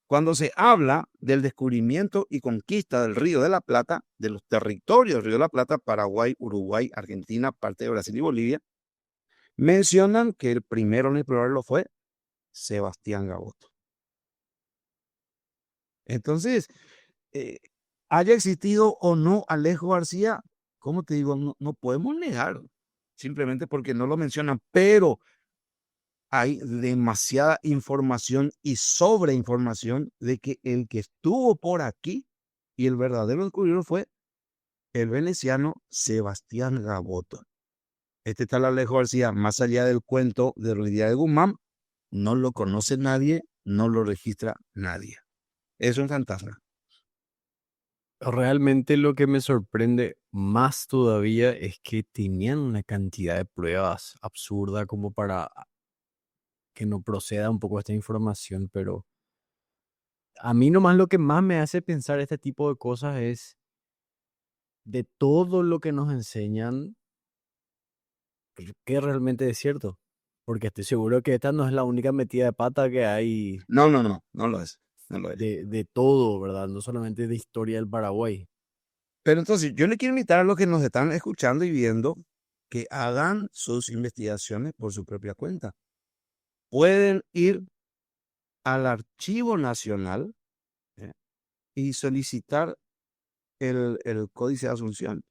Cuando se habla del descubrimiento y conquista del Río de la Plata, de los territorios del Río de la Plata, Paraguay, Uruguay, Argentina, parte de Brasil y Bolivia, mencionan que el primero en explorarlo fue Sebastián Gaboto. Entonces, eh, haya existido o no Alejo García, ¿cómo te digo? No, no podemos negar, simplemente porque no lo mencionan, pero hay demasiada información y sobreinformación de que el que estuvo por aquí y el verdadero descubridor fue el veneciano Sebastián Gaboto. Este tal Alejo García, más allá del cuento de Ruidía de Guzmán, no lo conoce nadie, no lo registra nadie. Es un fantasma. Realmente lo que me sorprende más todavía es que tenían una cantidad de pruebas absurda como para que no proceda un poco esta información, pero a mí nomás lo que más me hace pensar este tipo de cosas es de todo lo que nos enseñan, que realmente es cierto. Porque estoy seguro que esta no es la única metida de pata que hay No, no, no, no lo es, no lo es. de todo, ¿verdad? No solamente de historia del Paraguay. Pero entonces yo le quiero invitar a los que nos están escuchando y viendo que hagan sus investigaciones por su propia cuenta. Pueden ir al Archivo Nacional, ¿eh? Y solicitar el Códice de Asunción.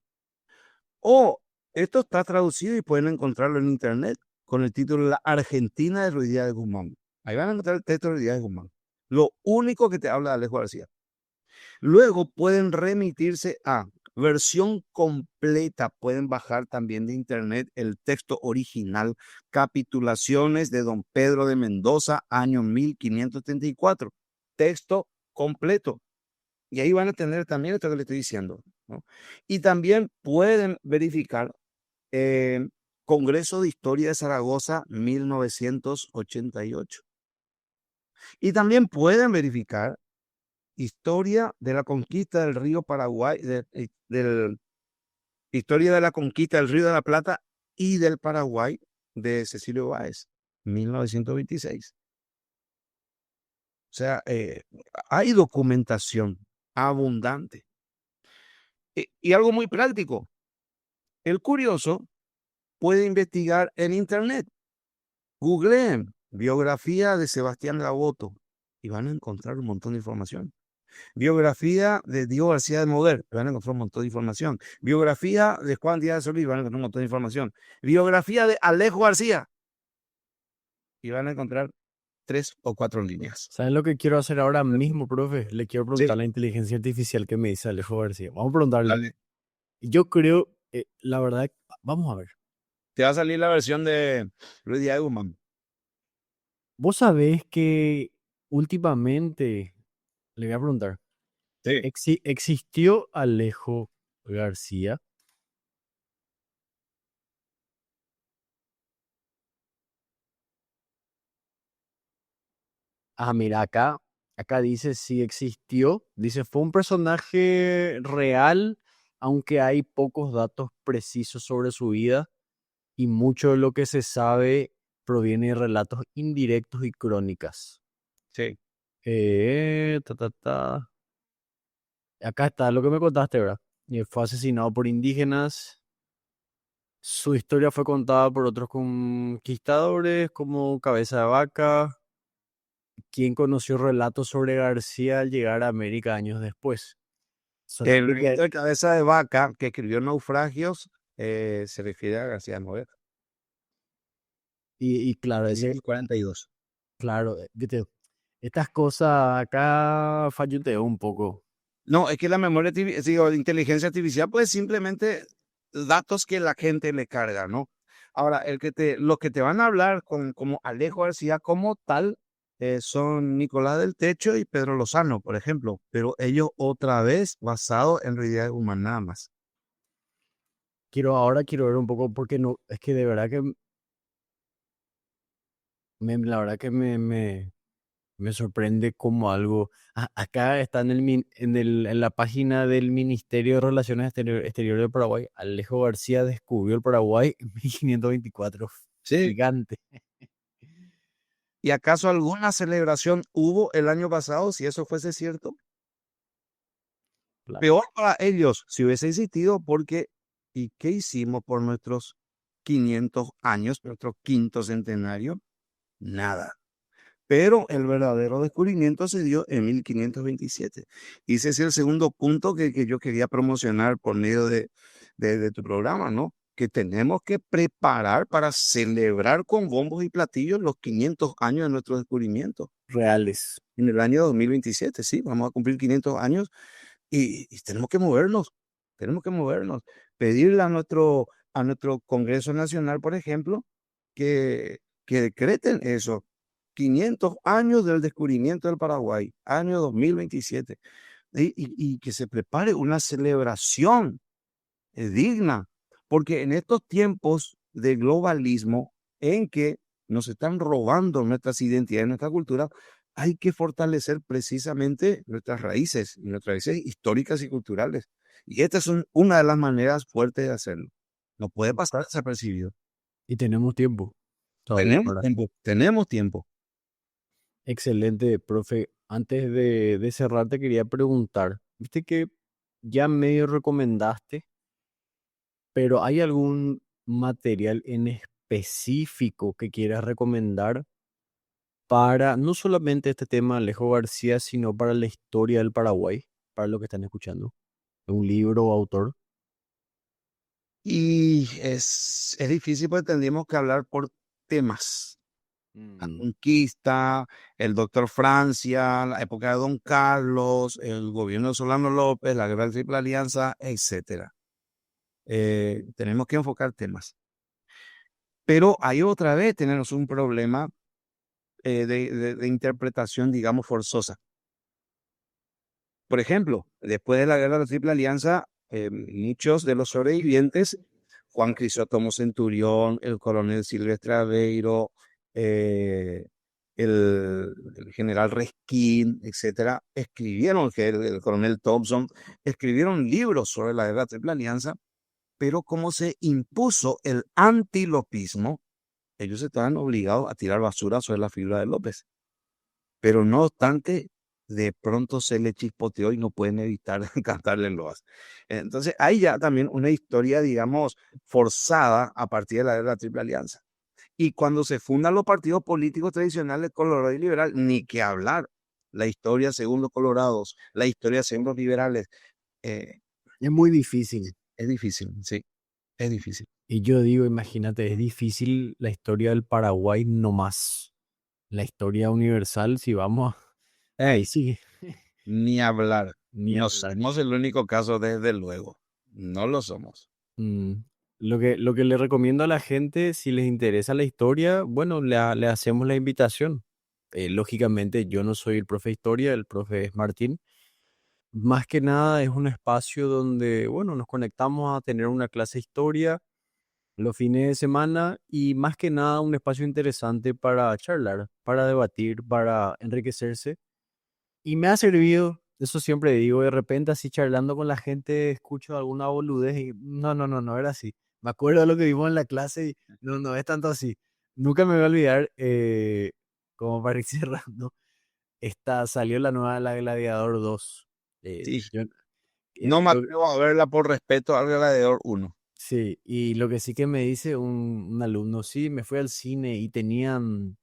O esto está traducido y pueden encontrarlo en internet con el título La Argentina de Ruiz Díaz de Guzmán. Ahí van a encontrar el texto de Ruiz Díaz de Guzmán. Lo único que te habla de Alejo García. Luego pueden remitirse a versión completa. Pueden bajar también de internet el texto original, Capitulaciones de Don Pedro de Mendoza, año 1534. Texto completo. Y ahí van a tener también esto que le estoy diciendo, ¿no? Y también pueden verificar eh, Congreso de Historia de Zaragoza 1988. Y también pueden verificar Historia de la Conquista del Río Paraguay, Historia de la Conquista del Río de la Plata y del Paraguay de Cecilio Báez, 1926. O sea, hay documentación abundante. Y algo muy práctico. El curioso puede investigar en internet. Googleen biografía de Sebastián Gaboto y van a encontrar un montón de información. Biografía de Diego García de Moguer, van a encontrar un montón de información. Biografía de Juan Díaz de Solís, van a encontrar un montón de información. Biografía de Alejo García y van a encontrar 3 o 4 líneas. ¿Saben lo que quiero hacer ahora mismo, profe? Le quiero preguntar a Sí, la inteligencia artificial que me dice Alejo García. Vamos a preguntarle. dale. Yo creo, la verdad, vamos a ver. Te va a salir la versión de Luis Díaz de Guzmán. Vos sabés que últimamente, le voy a preguntar, Sí. ¿existió Alejo García? Ah, mira, acá dice sí existió. Dice, fue un personaje real, aunque hay pocos datos precisos sobre su vida y mucho de lo que se sabe proviene de relatos indirectos y crónicas. Sí. Ta, ta, ta. Acá está lo que me contaste, ¿verdad? Fue asesinado por indígenas. Su historia fue contada por otros conquistadores como Cabeza de Vaca, quien conoció relatos sobre García al llegar a América años después. El Solamente rito que, de Cabeza de Vaca que escribió Naufragios se refiere a García Moguer. y claro, ese, 1042. claro, viste, estas cosas acá falluteo un poco. No, es que la memoria, digo, la inteligencia artificial, pues simplemente datos que la gente le carga, ¿no? Ahora, los que te van a hablar como Alejo García como tal son Nicolás del Techo y Pedro Lozano, por ejemplo, pero ellos otra vez basados en realidad humana nada más. Ahora quiero ver un poco porque no, es que de verdad que la verdad que me sorprende como algo. Acá está en la página del Ministerio de Relaciones Exteriores de Paraguay. Alejo García descubrió el Paraguay en 1524. Sí. Gigante. ¿Y acaso alguna celebración hubo el año pasado, si eso fuese cierto? Claro. Peor para ellos si hubiese existido, porque ¿y qué hicimos por nuestros 500 años, nuestro quinto centenario? Nada. Pero el verdadero descubrimiento se dio en 1527. Y ese es el segundo punto que yo quería promocionar por medio de tu programa, ¿no? Que tenemos que preparar para celebrar con bombos y platillos los 500 años de nuestro descubrimiento. Reales. En el año 2027, sí, vamos a cumplir 500 años y tenemos que movernos, tenemos que movernos. Pedirle a nuestro Congreso Nacional, por ejemplo, que decreten eso. 500 años del descubrimiento del Paraguay, año 2027, y que se prepare una celebración digna, porque en estos tiempos de globalismo en que nos están robando nuestras identidades, nuestra cultura, hay que fortalecer precisamente nuestras raíces históricas y culturales. Y esta es una de las maneras fuertes de hacerlo. No puede pasar desapercibido. Y tenemos tiempo todavía Tenemos para. tiempo, tenemos tiempo. Excelente, profe. Antes de cerrar, te quería preguntar, viste que ya medio recomendaste, pero ¿hay algún material en específico que quieras recomendar para no solamente este tema de Alejo García, sino para la historia del Paraguay, para lo que están escuchando? ¿Un libro o autor? Y es difícil porque tendríamos que hablar por temas. La Mm. conquista, el doctor Francia, la época de Don Carlos, el gobierno de Solano López, la guerra de Triple Alianza, etcétera. Tenemos que enfocar temas. Pero ahí otra vez tenemos un problema de interpretación, digamos, forzosa. Por ejemplo, después de la guerra de la Triple Alianza, muchos de los sobrevivientes, Juan Crisóstomo Centurión, el coronel Silvestre Aveiro, eh, el general Resquín, etcétera, escribieron, que el coronel Thompson, escribieron libros sobre la guerra de la Triple Alianza, pero como se impuso el antilopismo, ellos estaban obligados a tirar basura sobre la figura de López. Pero no obstante, de pronto se le chispoteó y no pueden evitar cantarle en loas. Entonces, hay ya también una historia, digamos, forzada a partir de la Triple Alianza. Y cuando se fundan los partidos políticos tradicionales, Colorado y Liberal, ni que hablar. La historia según los colorados, la historia según los liberales, eh, Es muy difícil. es difícil, sí, es difícil. Y yo digo, imagínate, es difícil la historia del Paraguay no más. La historia universal, si vamos, ahí sí, Ni hablar. ni No hablar. somos el único caso, desde luego. No lo somos. Mm, lo que le recomiendo a la gente, si les interesa la historia, bueno, le hacemos la invitación. Lógicamente, yo no soy el profe de historia, el profe es Martín. Más que nada es un espacio donde, bueno, nos conectamos a tener una clase de historia los fines de semana y más que nada un espacio interesante para charlar, para debatir, para enriquecerse. Y me ha servido, eso siempre digo, de repente así charlando con la gente escucho alguna boludez y no, no, no, no era así. Me acuerdo de lo que vimos en la clase y no, no es tanto así. Nunca me voy a olvidar, como para ir cerrando, salió la nueva La Gladiador 2. Sí. Yo, No me lo- atrevo a verla por respeto al Gladiador 1. sí, y lo que sí que me dice un alumno, sí, me fui al cine y tenían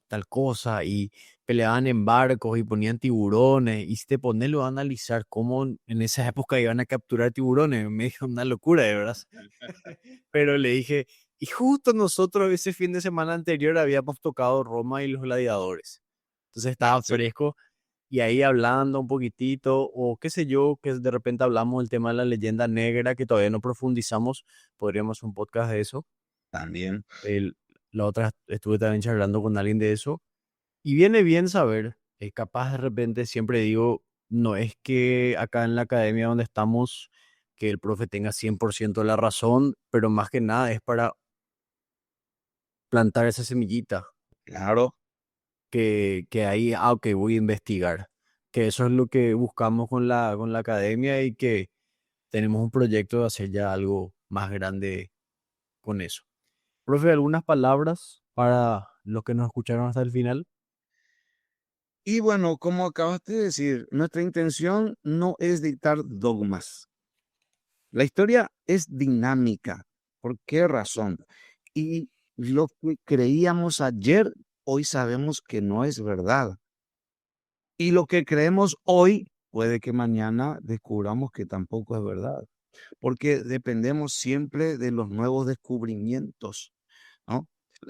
tal cosa y peleaban en barcos y ponían tiburones y si te pones lo a analizar cómo en esa época iban a capturar tiburones, me dijo una locura de verdad. Pero le dije, y justo nosotros ese fin de semana anterior habíamos tocado Roma y los gladiadores. Entonces estaba Sí, fresco y ahí hablando un poquitito o qué sé yo, que de repente hablamos del tema de la leyenda negra que todavía no profundizamos, podríamos hacer un podcast de eso. también. El- la otra estuve también charlando con alguien de eso y viene bien saber, capaz de repente siempre digo, no es que acá en la academia donde estamos, que el profe tenga 100% de la razón, pero más que nada es para plantar esa semillita, Claro, que ahí, ok, voy a investigar, que eso es lo que buscamos con la academia y que tenemos un proyecto de hacer ya algo más grande con eso. Profe, ¿algunas palabras para los que nos escucharon hasta el final? y bueno, como acabaste de decir, nuestra intención no es dictar dogmas. La historia es dinámica. ¿Por qué razón? Y lo que creíamos ayer, hoy sabemos que no es verdad. Y lo que creemos hoy, puede que mañana descubramos que tampoco es verdad, porque dependemos siempre de los nuevos descubrimientos, ¿no?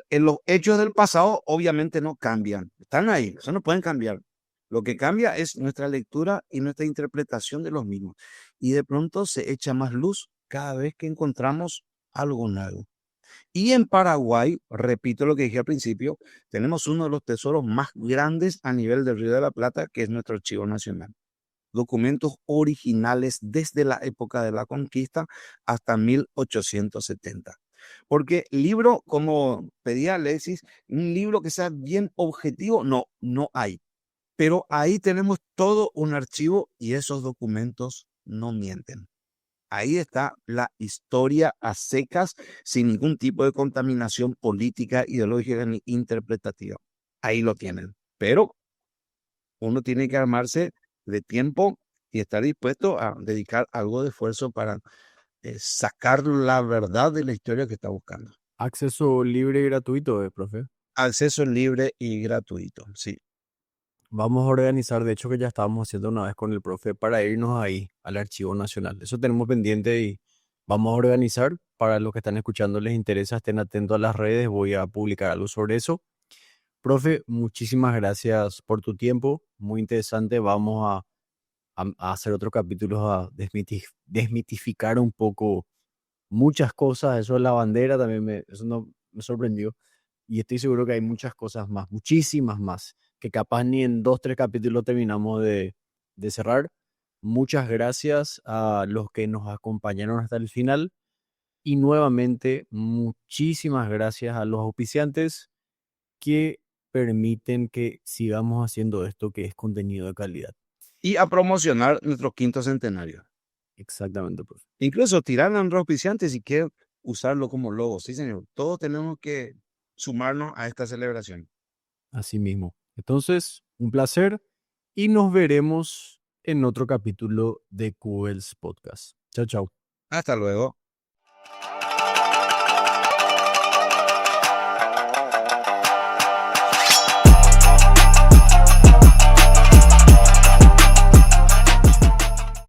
En los hechos del pasado obviamente no cambian, están ahí, eso no pueden cambiar. Lo que cambia es nuestra lectura y nuestra interpretación de los mismos. Y de pronto se echa más luz cada vez que encontramos algo nuevo. Y en Paraguay, repito lo que dije al principio, tenemos uno de los tesoros más grandes a nivel del Río de la Plata, que es nuestro Archivo Nacional. Documentos originales desde la época de la conquista hasta 1870. Porque libro, como pedía Alexis, un libro que sea bien objetivo, no hay. Pero ahí tenemos todo un archivo y esos documentos no mienten. Ahí está la historia a secas, sin ningún tipo de contaminación política, ideológica ni interpretativa. Ahí lo tienen. Pero uno tiene que armarse de tiempo y estar dispuesto a dedicar algo de esfuerzo para sacar la verdad de la historia que está buscando. Acceso libre y gratuito, profe. Acceso libre y gratuito, sí. Vamos a organizar, de hecho que ya estábamos haciendo una vez con el profe para irnos ahí al Archivo Nacional. Eso tenemos pendiente y vamos a organizar. Para los que están escuchando les interesa, estén atentos a las redes, voy a publicar algo sobre eso. Profe, muchísimas gracias por tu tiempo, muy interesante. Vamos a hacer otro capítulo a desmitificar un poco muchas cosas. Eso de la bandera también eso no, me sorprendió. Y estoy seguro que hay muchas cosas más, muchísimas más, que capaz ni en 2, 3 capítulos terminamos de cerrar. Muchas gracias a los que nos acompañaron hasta el final. Y nuevamente, muchísimas gracias a los auspiciantes que permiten que sigamos haciendo esto que es contenido de calidad. Y a promocionar nuestro quinto centenario. Exactamente, profe. Incluso tirar a los auspiciantes si quieren usarlo como logo. Sí, señor. Todos tenemos que sumarnos a esta celebración. Así mismo. Entonces, un placer y nos veremos en otro capítulo de QL's Podcast. Chao, chao. Hasta luego.